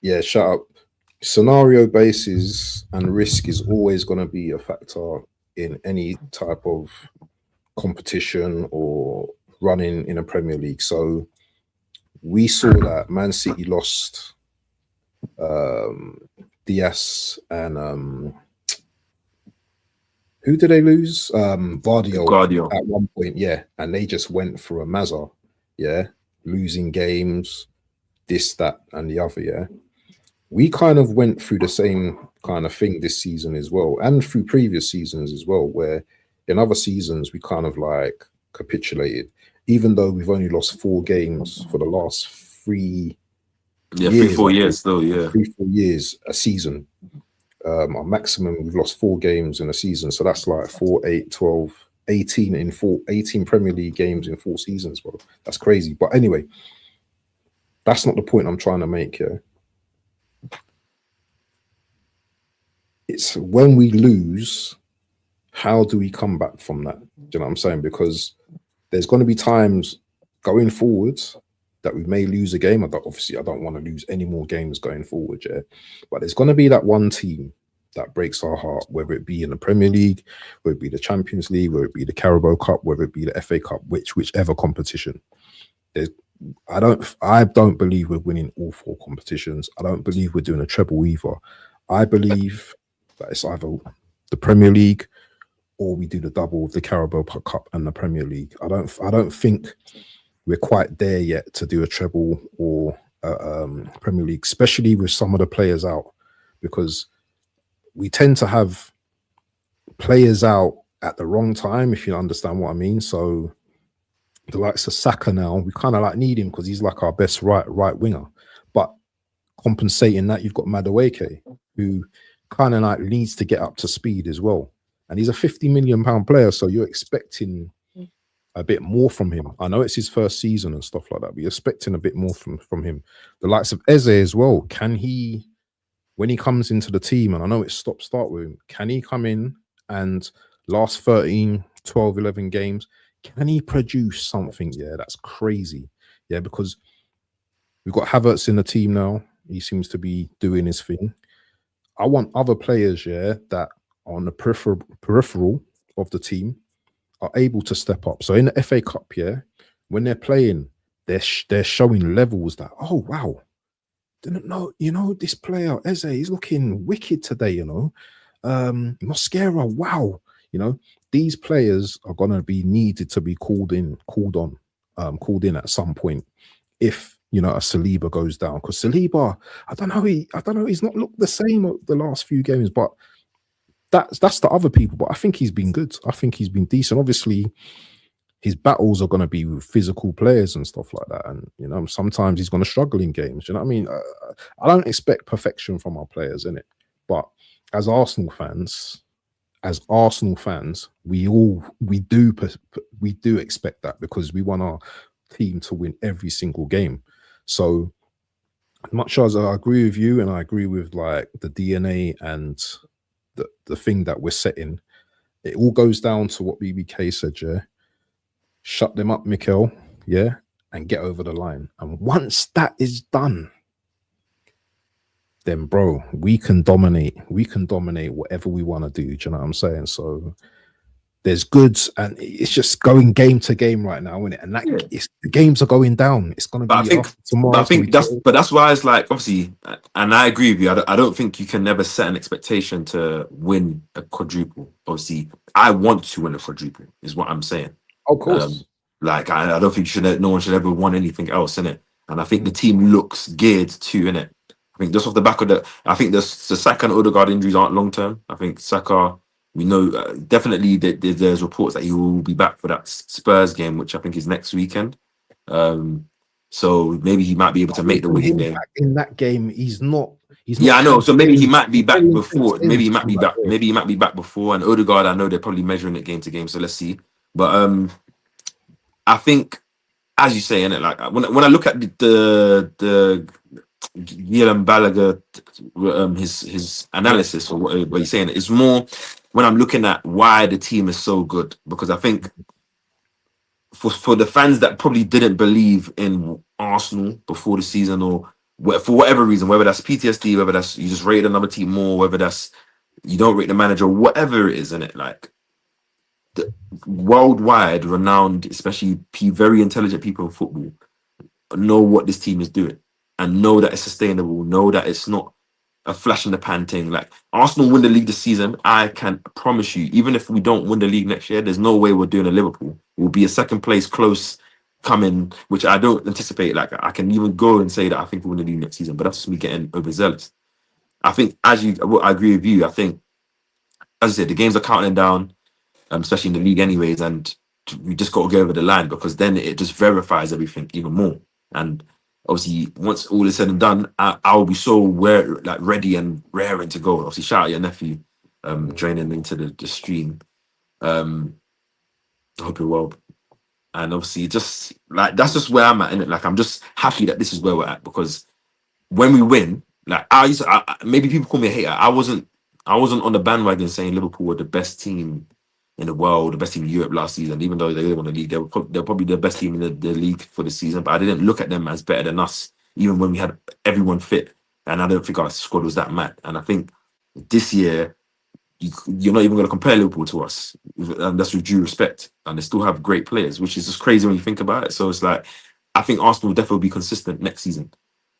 Yeah, shout out. Scenario basis and risk is always going to be a factor in any type of competition or running in a Premier League. So we saw that Man City lost Diaz and who did they lose? Vardio at one point, yeah, and they just went for a Mazza, yeah, losing games, this, that, and the other, yeah. We kind of went through the same kind of thing this season as well, and through previous seasons as well, where in other seasons we kind of like capitulated, even though we've only lost 4 games for the last 3 years, 4 years still, yeah. 3-4 years a season. Our maximum, we've lost 4 games in a season, so that's like 4, 8, 12, 18 in 18 Premier League games in 4 seasons. Well, that's crazy. But anyway, that's not the point I'm trying to make here. It's when we lose, how do we come back from that? Do you know what I'm saying? Because there's going to be times going forwards that we may lose a game. Obviously, I don't want to lose any more games going forward, yeah. But there's going to be that one team that breaks our heart, whether it be in the Premier League, whether it be the Champions League, whether it be the Carabao Cup, whether it be the FA Cup, whichever competition. I don't believe we're winning all 4 competitions. I don't believe we're doing a treble either. I believe that it's either the Premier League or we do the double of the Carabao Cup and the Premier League. I don't think we're quite there yet to do a treble or Premier League, especially with some of the players out, because we tend to have players out at the wrong time, if you understand what I mean. So the likes of Saka now, we kind of like need him because he's like our best right winger. But compensating that, you've got Madueke, who kind of like needs to get up to speed as well. And he's a £50 million player, so you're expecting a bit more from him. I know it's his first season and stuff like that, but you're expecting a bit more from him. The likes of Eze as well. Can he, when he comes into the team, and I know it's stop-start with him, can he come in and last 13, 12, 11 games, can he produce something? Yeah, that's crazy. Yeah, because we've got Havertz in the team now. He seems to be doing his thing. I want other players, yeah, that are on the peripheral of the team are able to step up. So in the FA Cup, yeah, when they're playing, they're showing levels that, oh, wow, didn't know, this player, Eze, he's looking wicked today, Mosquera, wow. These players are going to be needed to be called in at some point if a Saliba goes down, because Saliba, I don't know, he's not looked the same the last few games, but that's the other people. But I think he's been good. I think he's been decent. Obviously, his battles are going to be with physical players and stuff like that, and sometimes he's going to struggle in games. You know what I mean? I don't expect perfection from our players, innit? But as Arsenal fans, we do expect that, because we want our team to win every single game. So much as I agree with you, and I agree with like the DNA and the thing that we're setting, it all goes down to what BBK said, yeah. Shut them up, Mikel, yeah, and get over the line. And once that is done, then bro, we can dominate whatever we want to do. Do you know what I'm saying? So there's goods, and it's just going game to game right now, isn't it? And the games are going down. It's going to be tomorrow. That's why it's like, obviously, and I agree with you. I don't think you can never set an expectation to win a quadruple. Obviously, I want to win a quadruple, is what I'm saying. Of course. I don't think no one should ever want anything else in it. And I think the team looks geared to in it. I think just off the back of I think the Saka and Odegaard injuries aren't long term. I think Saka, we know definitely that there's reports that he will be back for that Spurs game, which I think is next weekend. So maybe he might be able to make the winning game. In that game, he's not. I know. So maybe he might be back before. Maybe he might be back. Maybe he might be back before. And Odegaard, I know they're probably measuring it game to game. So let's see. But I think, as you say, innit, like when I look at the Guillaume Balaguer, his analysis or what he's saying, it's more when I'm looking at why the team is so good, because I think for the fans that probably didn't believe in Arsenal before the season, or for whatever reason, whether that's PTSD, whether that's you just rate another team more, whether that's you don't rate the manager, whatever it is, in it, like the worldwide renowned, especially very intelligent people in football, know what this team is doing and know that it's sustainable, know that it's not a flash in the pan thing. Like Arsenal win the league this season, I can promise you, even if we don't win the league next year, there's no way we're doing a Liverpool. We'll be a second place close coming, which I don't anticipate. Like I can even go and say that I think we'll win the league next season, but that's just me getting overzealous. I think I agree with you. I think, as I said, the games are counting down, especially in the league anyways, and we just got to go over the line because then it just verifies everything even more. And obviously, once all is said and done, I will be so ready and raring to go. Obviously, shout out your nephew joining into the stream. I hope you're well. And obviously, just like that's just where I'm at, innit? Like I'm just happy that this is where we're at because when we win, like maybe people call me a hater. I wasn't on the bandwagon saying Liverpool were the best team in the world, the best team in Europe last season. Even though they won the league, they're probably the best team in the league for the season. But I didn't look at them as better than us, even when we had everyone fit. And I don't think our squad was that mad. And I think this year, you're not even going to compare Liverpool to us, and that's with due respect. And they still have great players, which is just crazy when you think about it. So it's like, I think Arsenal will definitely be consistent next season,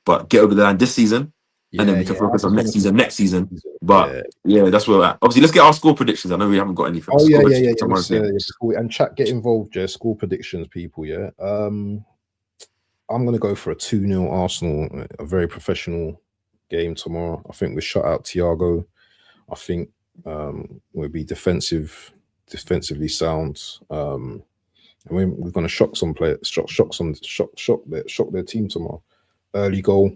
but get over the line this season, and then we can focus on next season. But yeah, that's where we're at. Obviously, let's get our score predictions. I know we haven't got anything. Oh yeah. And chat, get involved. Yeah, score predictions, people. Yeah. I'm gonna go for a 2-0 Arsenal. A very professional game tomorrow. I think we shut out Thiago. I think we'll be defensively sound. And we're going to shock some players, shock their team tomorrow. Early goal.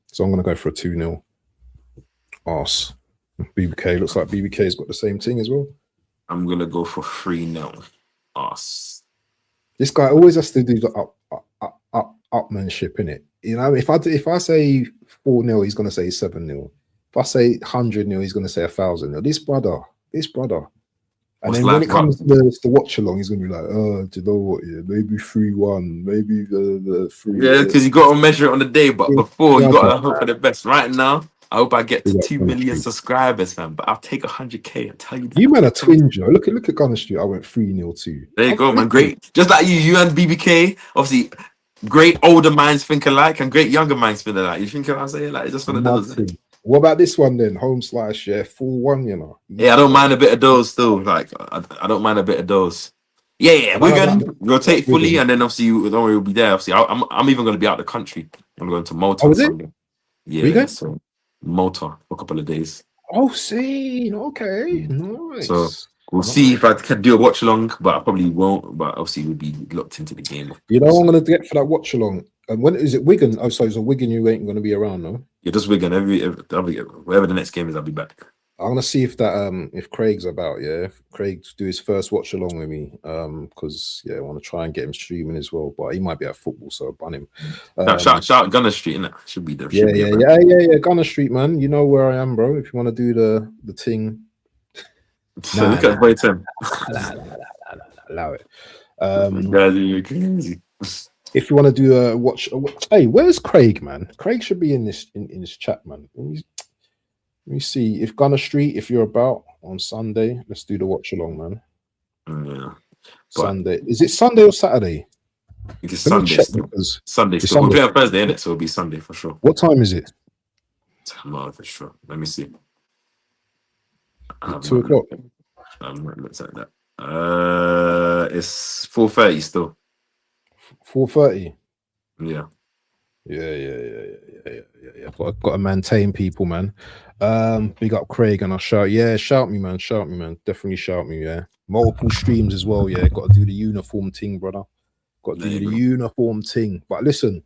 So I'm going to go for a 2-0 Ars. BBK, looks like BBK's got the same thing as well. I'm going to go for 3-0 Ars. This guy always has to do the upmanship, innit? You know, if I say 4-0, he's going to say 7-0. If I say 100-0, he's going to say 1,000. This brother. And then when it comes to the watch along, he's going to be like, oh, do you know what? Yeah, maybe 3-1, maybe the 3. Yeah, because you got to measure it on the day, but before you got to hope for the best. Right now, I hope I get to 2 million subscribers, fam. But I'll take 100K. I tell you that. You man are twin, Joe. Look at Gunner Street. I went 3-0 too. There you go, man. Great. Just like you and BBK, obviously, great older minds think alike and great younger minds think alike. You think what I'm saying? Like, it's just one of those. What about this one then? Home slash, yeah, 4-1, you know. Yeah, I don't mind a bit of those still. Like, I don't mind a bit of those. Yeah, we're going to rotate fully, and then obviously, don't worry, we'll be there. Obviously, I'm even going to be out of the country. I'm going to Malta on Sunday. Yeah, so Malta for a couple of days. Oh, see, okay, nice. So we'll see if I can do a watch along, but I probably won't. But obviously, we'll be locked into the game. You know what I'm going to get for that watch along? And when is it? Wigan? Oh, so it's a Wigan. You ain't going to be around, no? Yeah, just Wigan. Wherever the next game is, I'll be back. I'm gonna see if that if Craig's about, yeah. If Craig do his first watch along with me, because I want to try and get him streaming as well. But he might be at football, so I'll ban him. Shout Gunner Street, innit? Should be there. Yeah. Gunner Street, man. You know where I am, bro. If you want to do the thing. So look at Boy Tim. Allow it. Crazy. If you want to do a watch, hey, where's Craig, man? Craig should be in this chat, man. Let me see if Gunner Street, if you're about on Sunday, let's do the watch along, man. Yeah. Sunday. Is it Sunday or Saturday? It's Sunday. Sunday. So we'll play on Thursday, innit? So it'll be Sunday for sure. What time is it? Tomorrow for sure. Let me see. 2 o'clock. Looks like that. It's 4:30 still. 4:30. Yeah. Yeah. Got to maintain people, man. Big up Craig, and I'll shout me, man. Definitely shout me, yeah. Multiple streams as well, yeah. Got to do the uniform thing, brother. Got to do the uniform thing. But listen,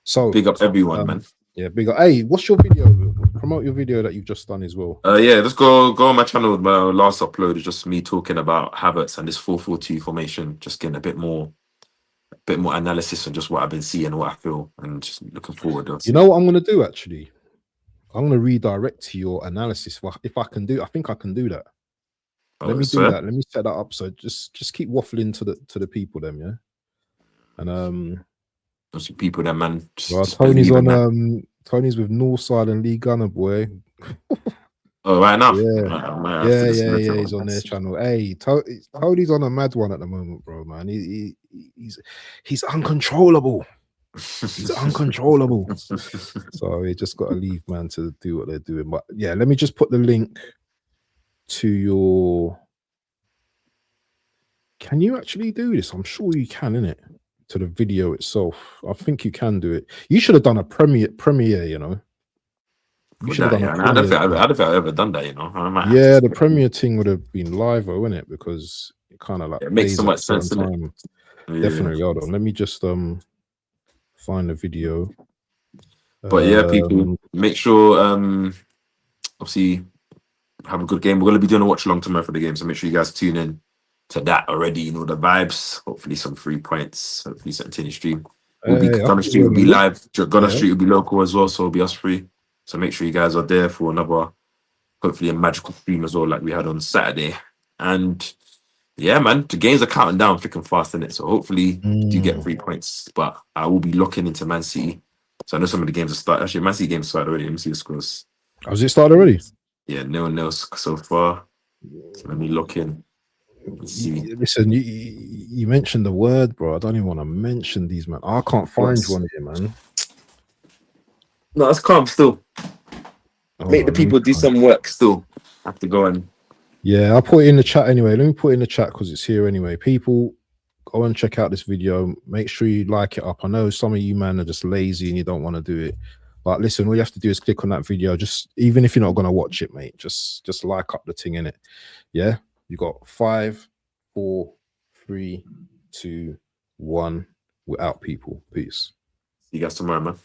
so big up everyone, man. Yeah, big up. Hey, what's your video? Promote your video that you've just done as well. Yeah, let's go on my channel. My last upload is just me talking about Havertz and this 4-4-2 formation, just getting a bit more analysis on just what I've been seeing, what I feel, and just looking forward. You know what I'm going to do, actually? I'm going to redirect to your analysis. If I can do, I think I can do that. Let me do that. Let me set that up. So just keep waffling to the people, them, yeah. And those people, them, man. Tony's on Tony's with Northside and Lee Gunner, boy. Oh, right now? Yeah. He's on their channel. Hey, Tony's on a mad one at the moment, bro, man. He's uncontrollable. He's uncontrollable. So you just got to leave man to do what they're doing. But yeah, let me just put the link to your. Can you actually do this? I'm sure you can, innit? To the video itself. I think you can do it. You should have done a premiere, you know. You should have done a I don't premiere. think I've ever done that, you know. I might have Yeah, to, the premiere thing would have been live, wouldn't it? Because it kind of like it makes plays so at a much certain sense, doesn't time. it? Yeah. Definitely. Hold on. Let me just find the video. But yeah, people, make sure obviously have a good game. We're gonna be doing a watch along tomorrow for the game, so make sure you guys tune in to that already. You know the vibes. Hopefully some 3 points. Hopefully something in the stream. We'll be I Gunner think Street we're will in be the loop. live. Gunner Yeah. Street will be local as well, so it'll be us free. So make sure you guys are there for another, hopefully a magical stream as well, like we had on Saturday. And yeah, man, the games are counting down thick and fast in it. So hopefully we do get 3 points. But I will be looking into Man City. So I know some of the games are started. Actually, Man City games started already. Let me see the scores. Has it started already? Yeah, 0-0 so far. So let me look in. Let's see. Listen, you mentioned the word, bro. I don't even want to mention these, man. I can't find one here, man. No, that's calm still. Hold Make on, the people do some work still. I have to go and. Yeah, I'll put it in the chat anyway. Let me put it in the chat because it's here anyway. People, go and check out this video. Make sure you like it up. I know some of you, man, are just lazy and you don't want to do it. But listen, all you have to do is click on that video. Just even if you're not going to watch it, mate, just like up the thing in it. Yeah, you got 5, 4, 3, 2, 1. We're out, people. Peace. See you guys tomorrow, man.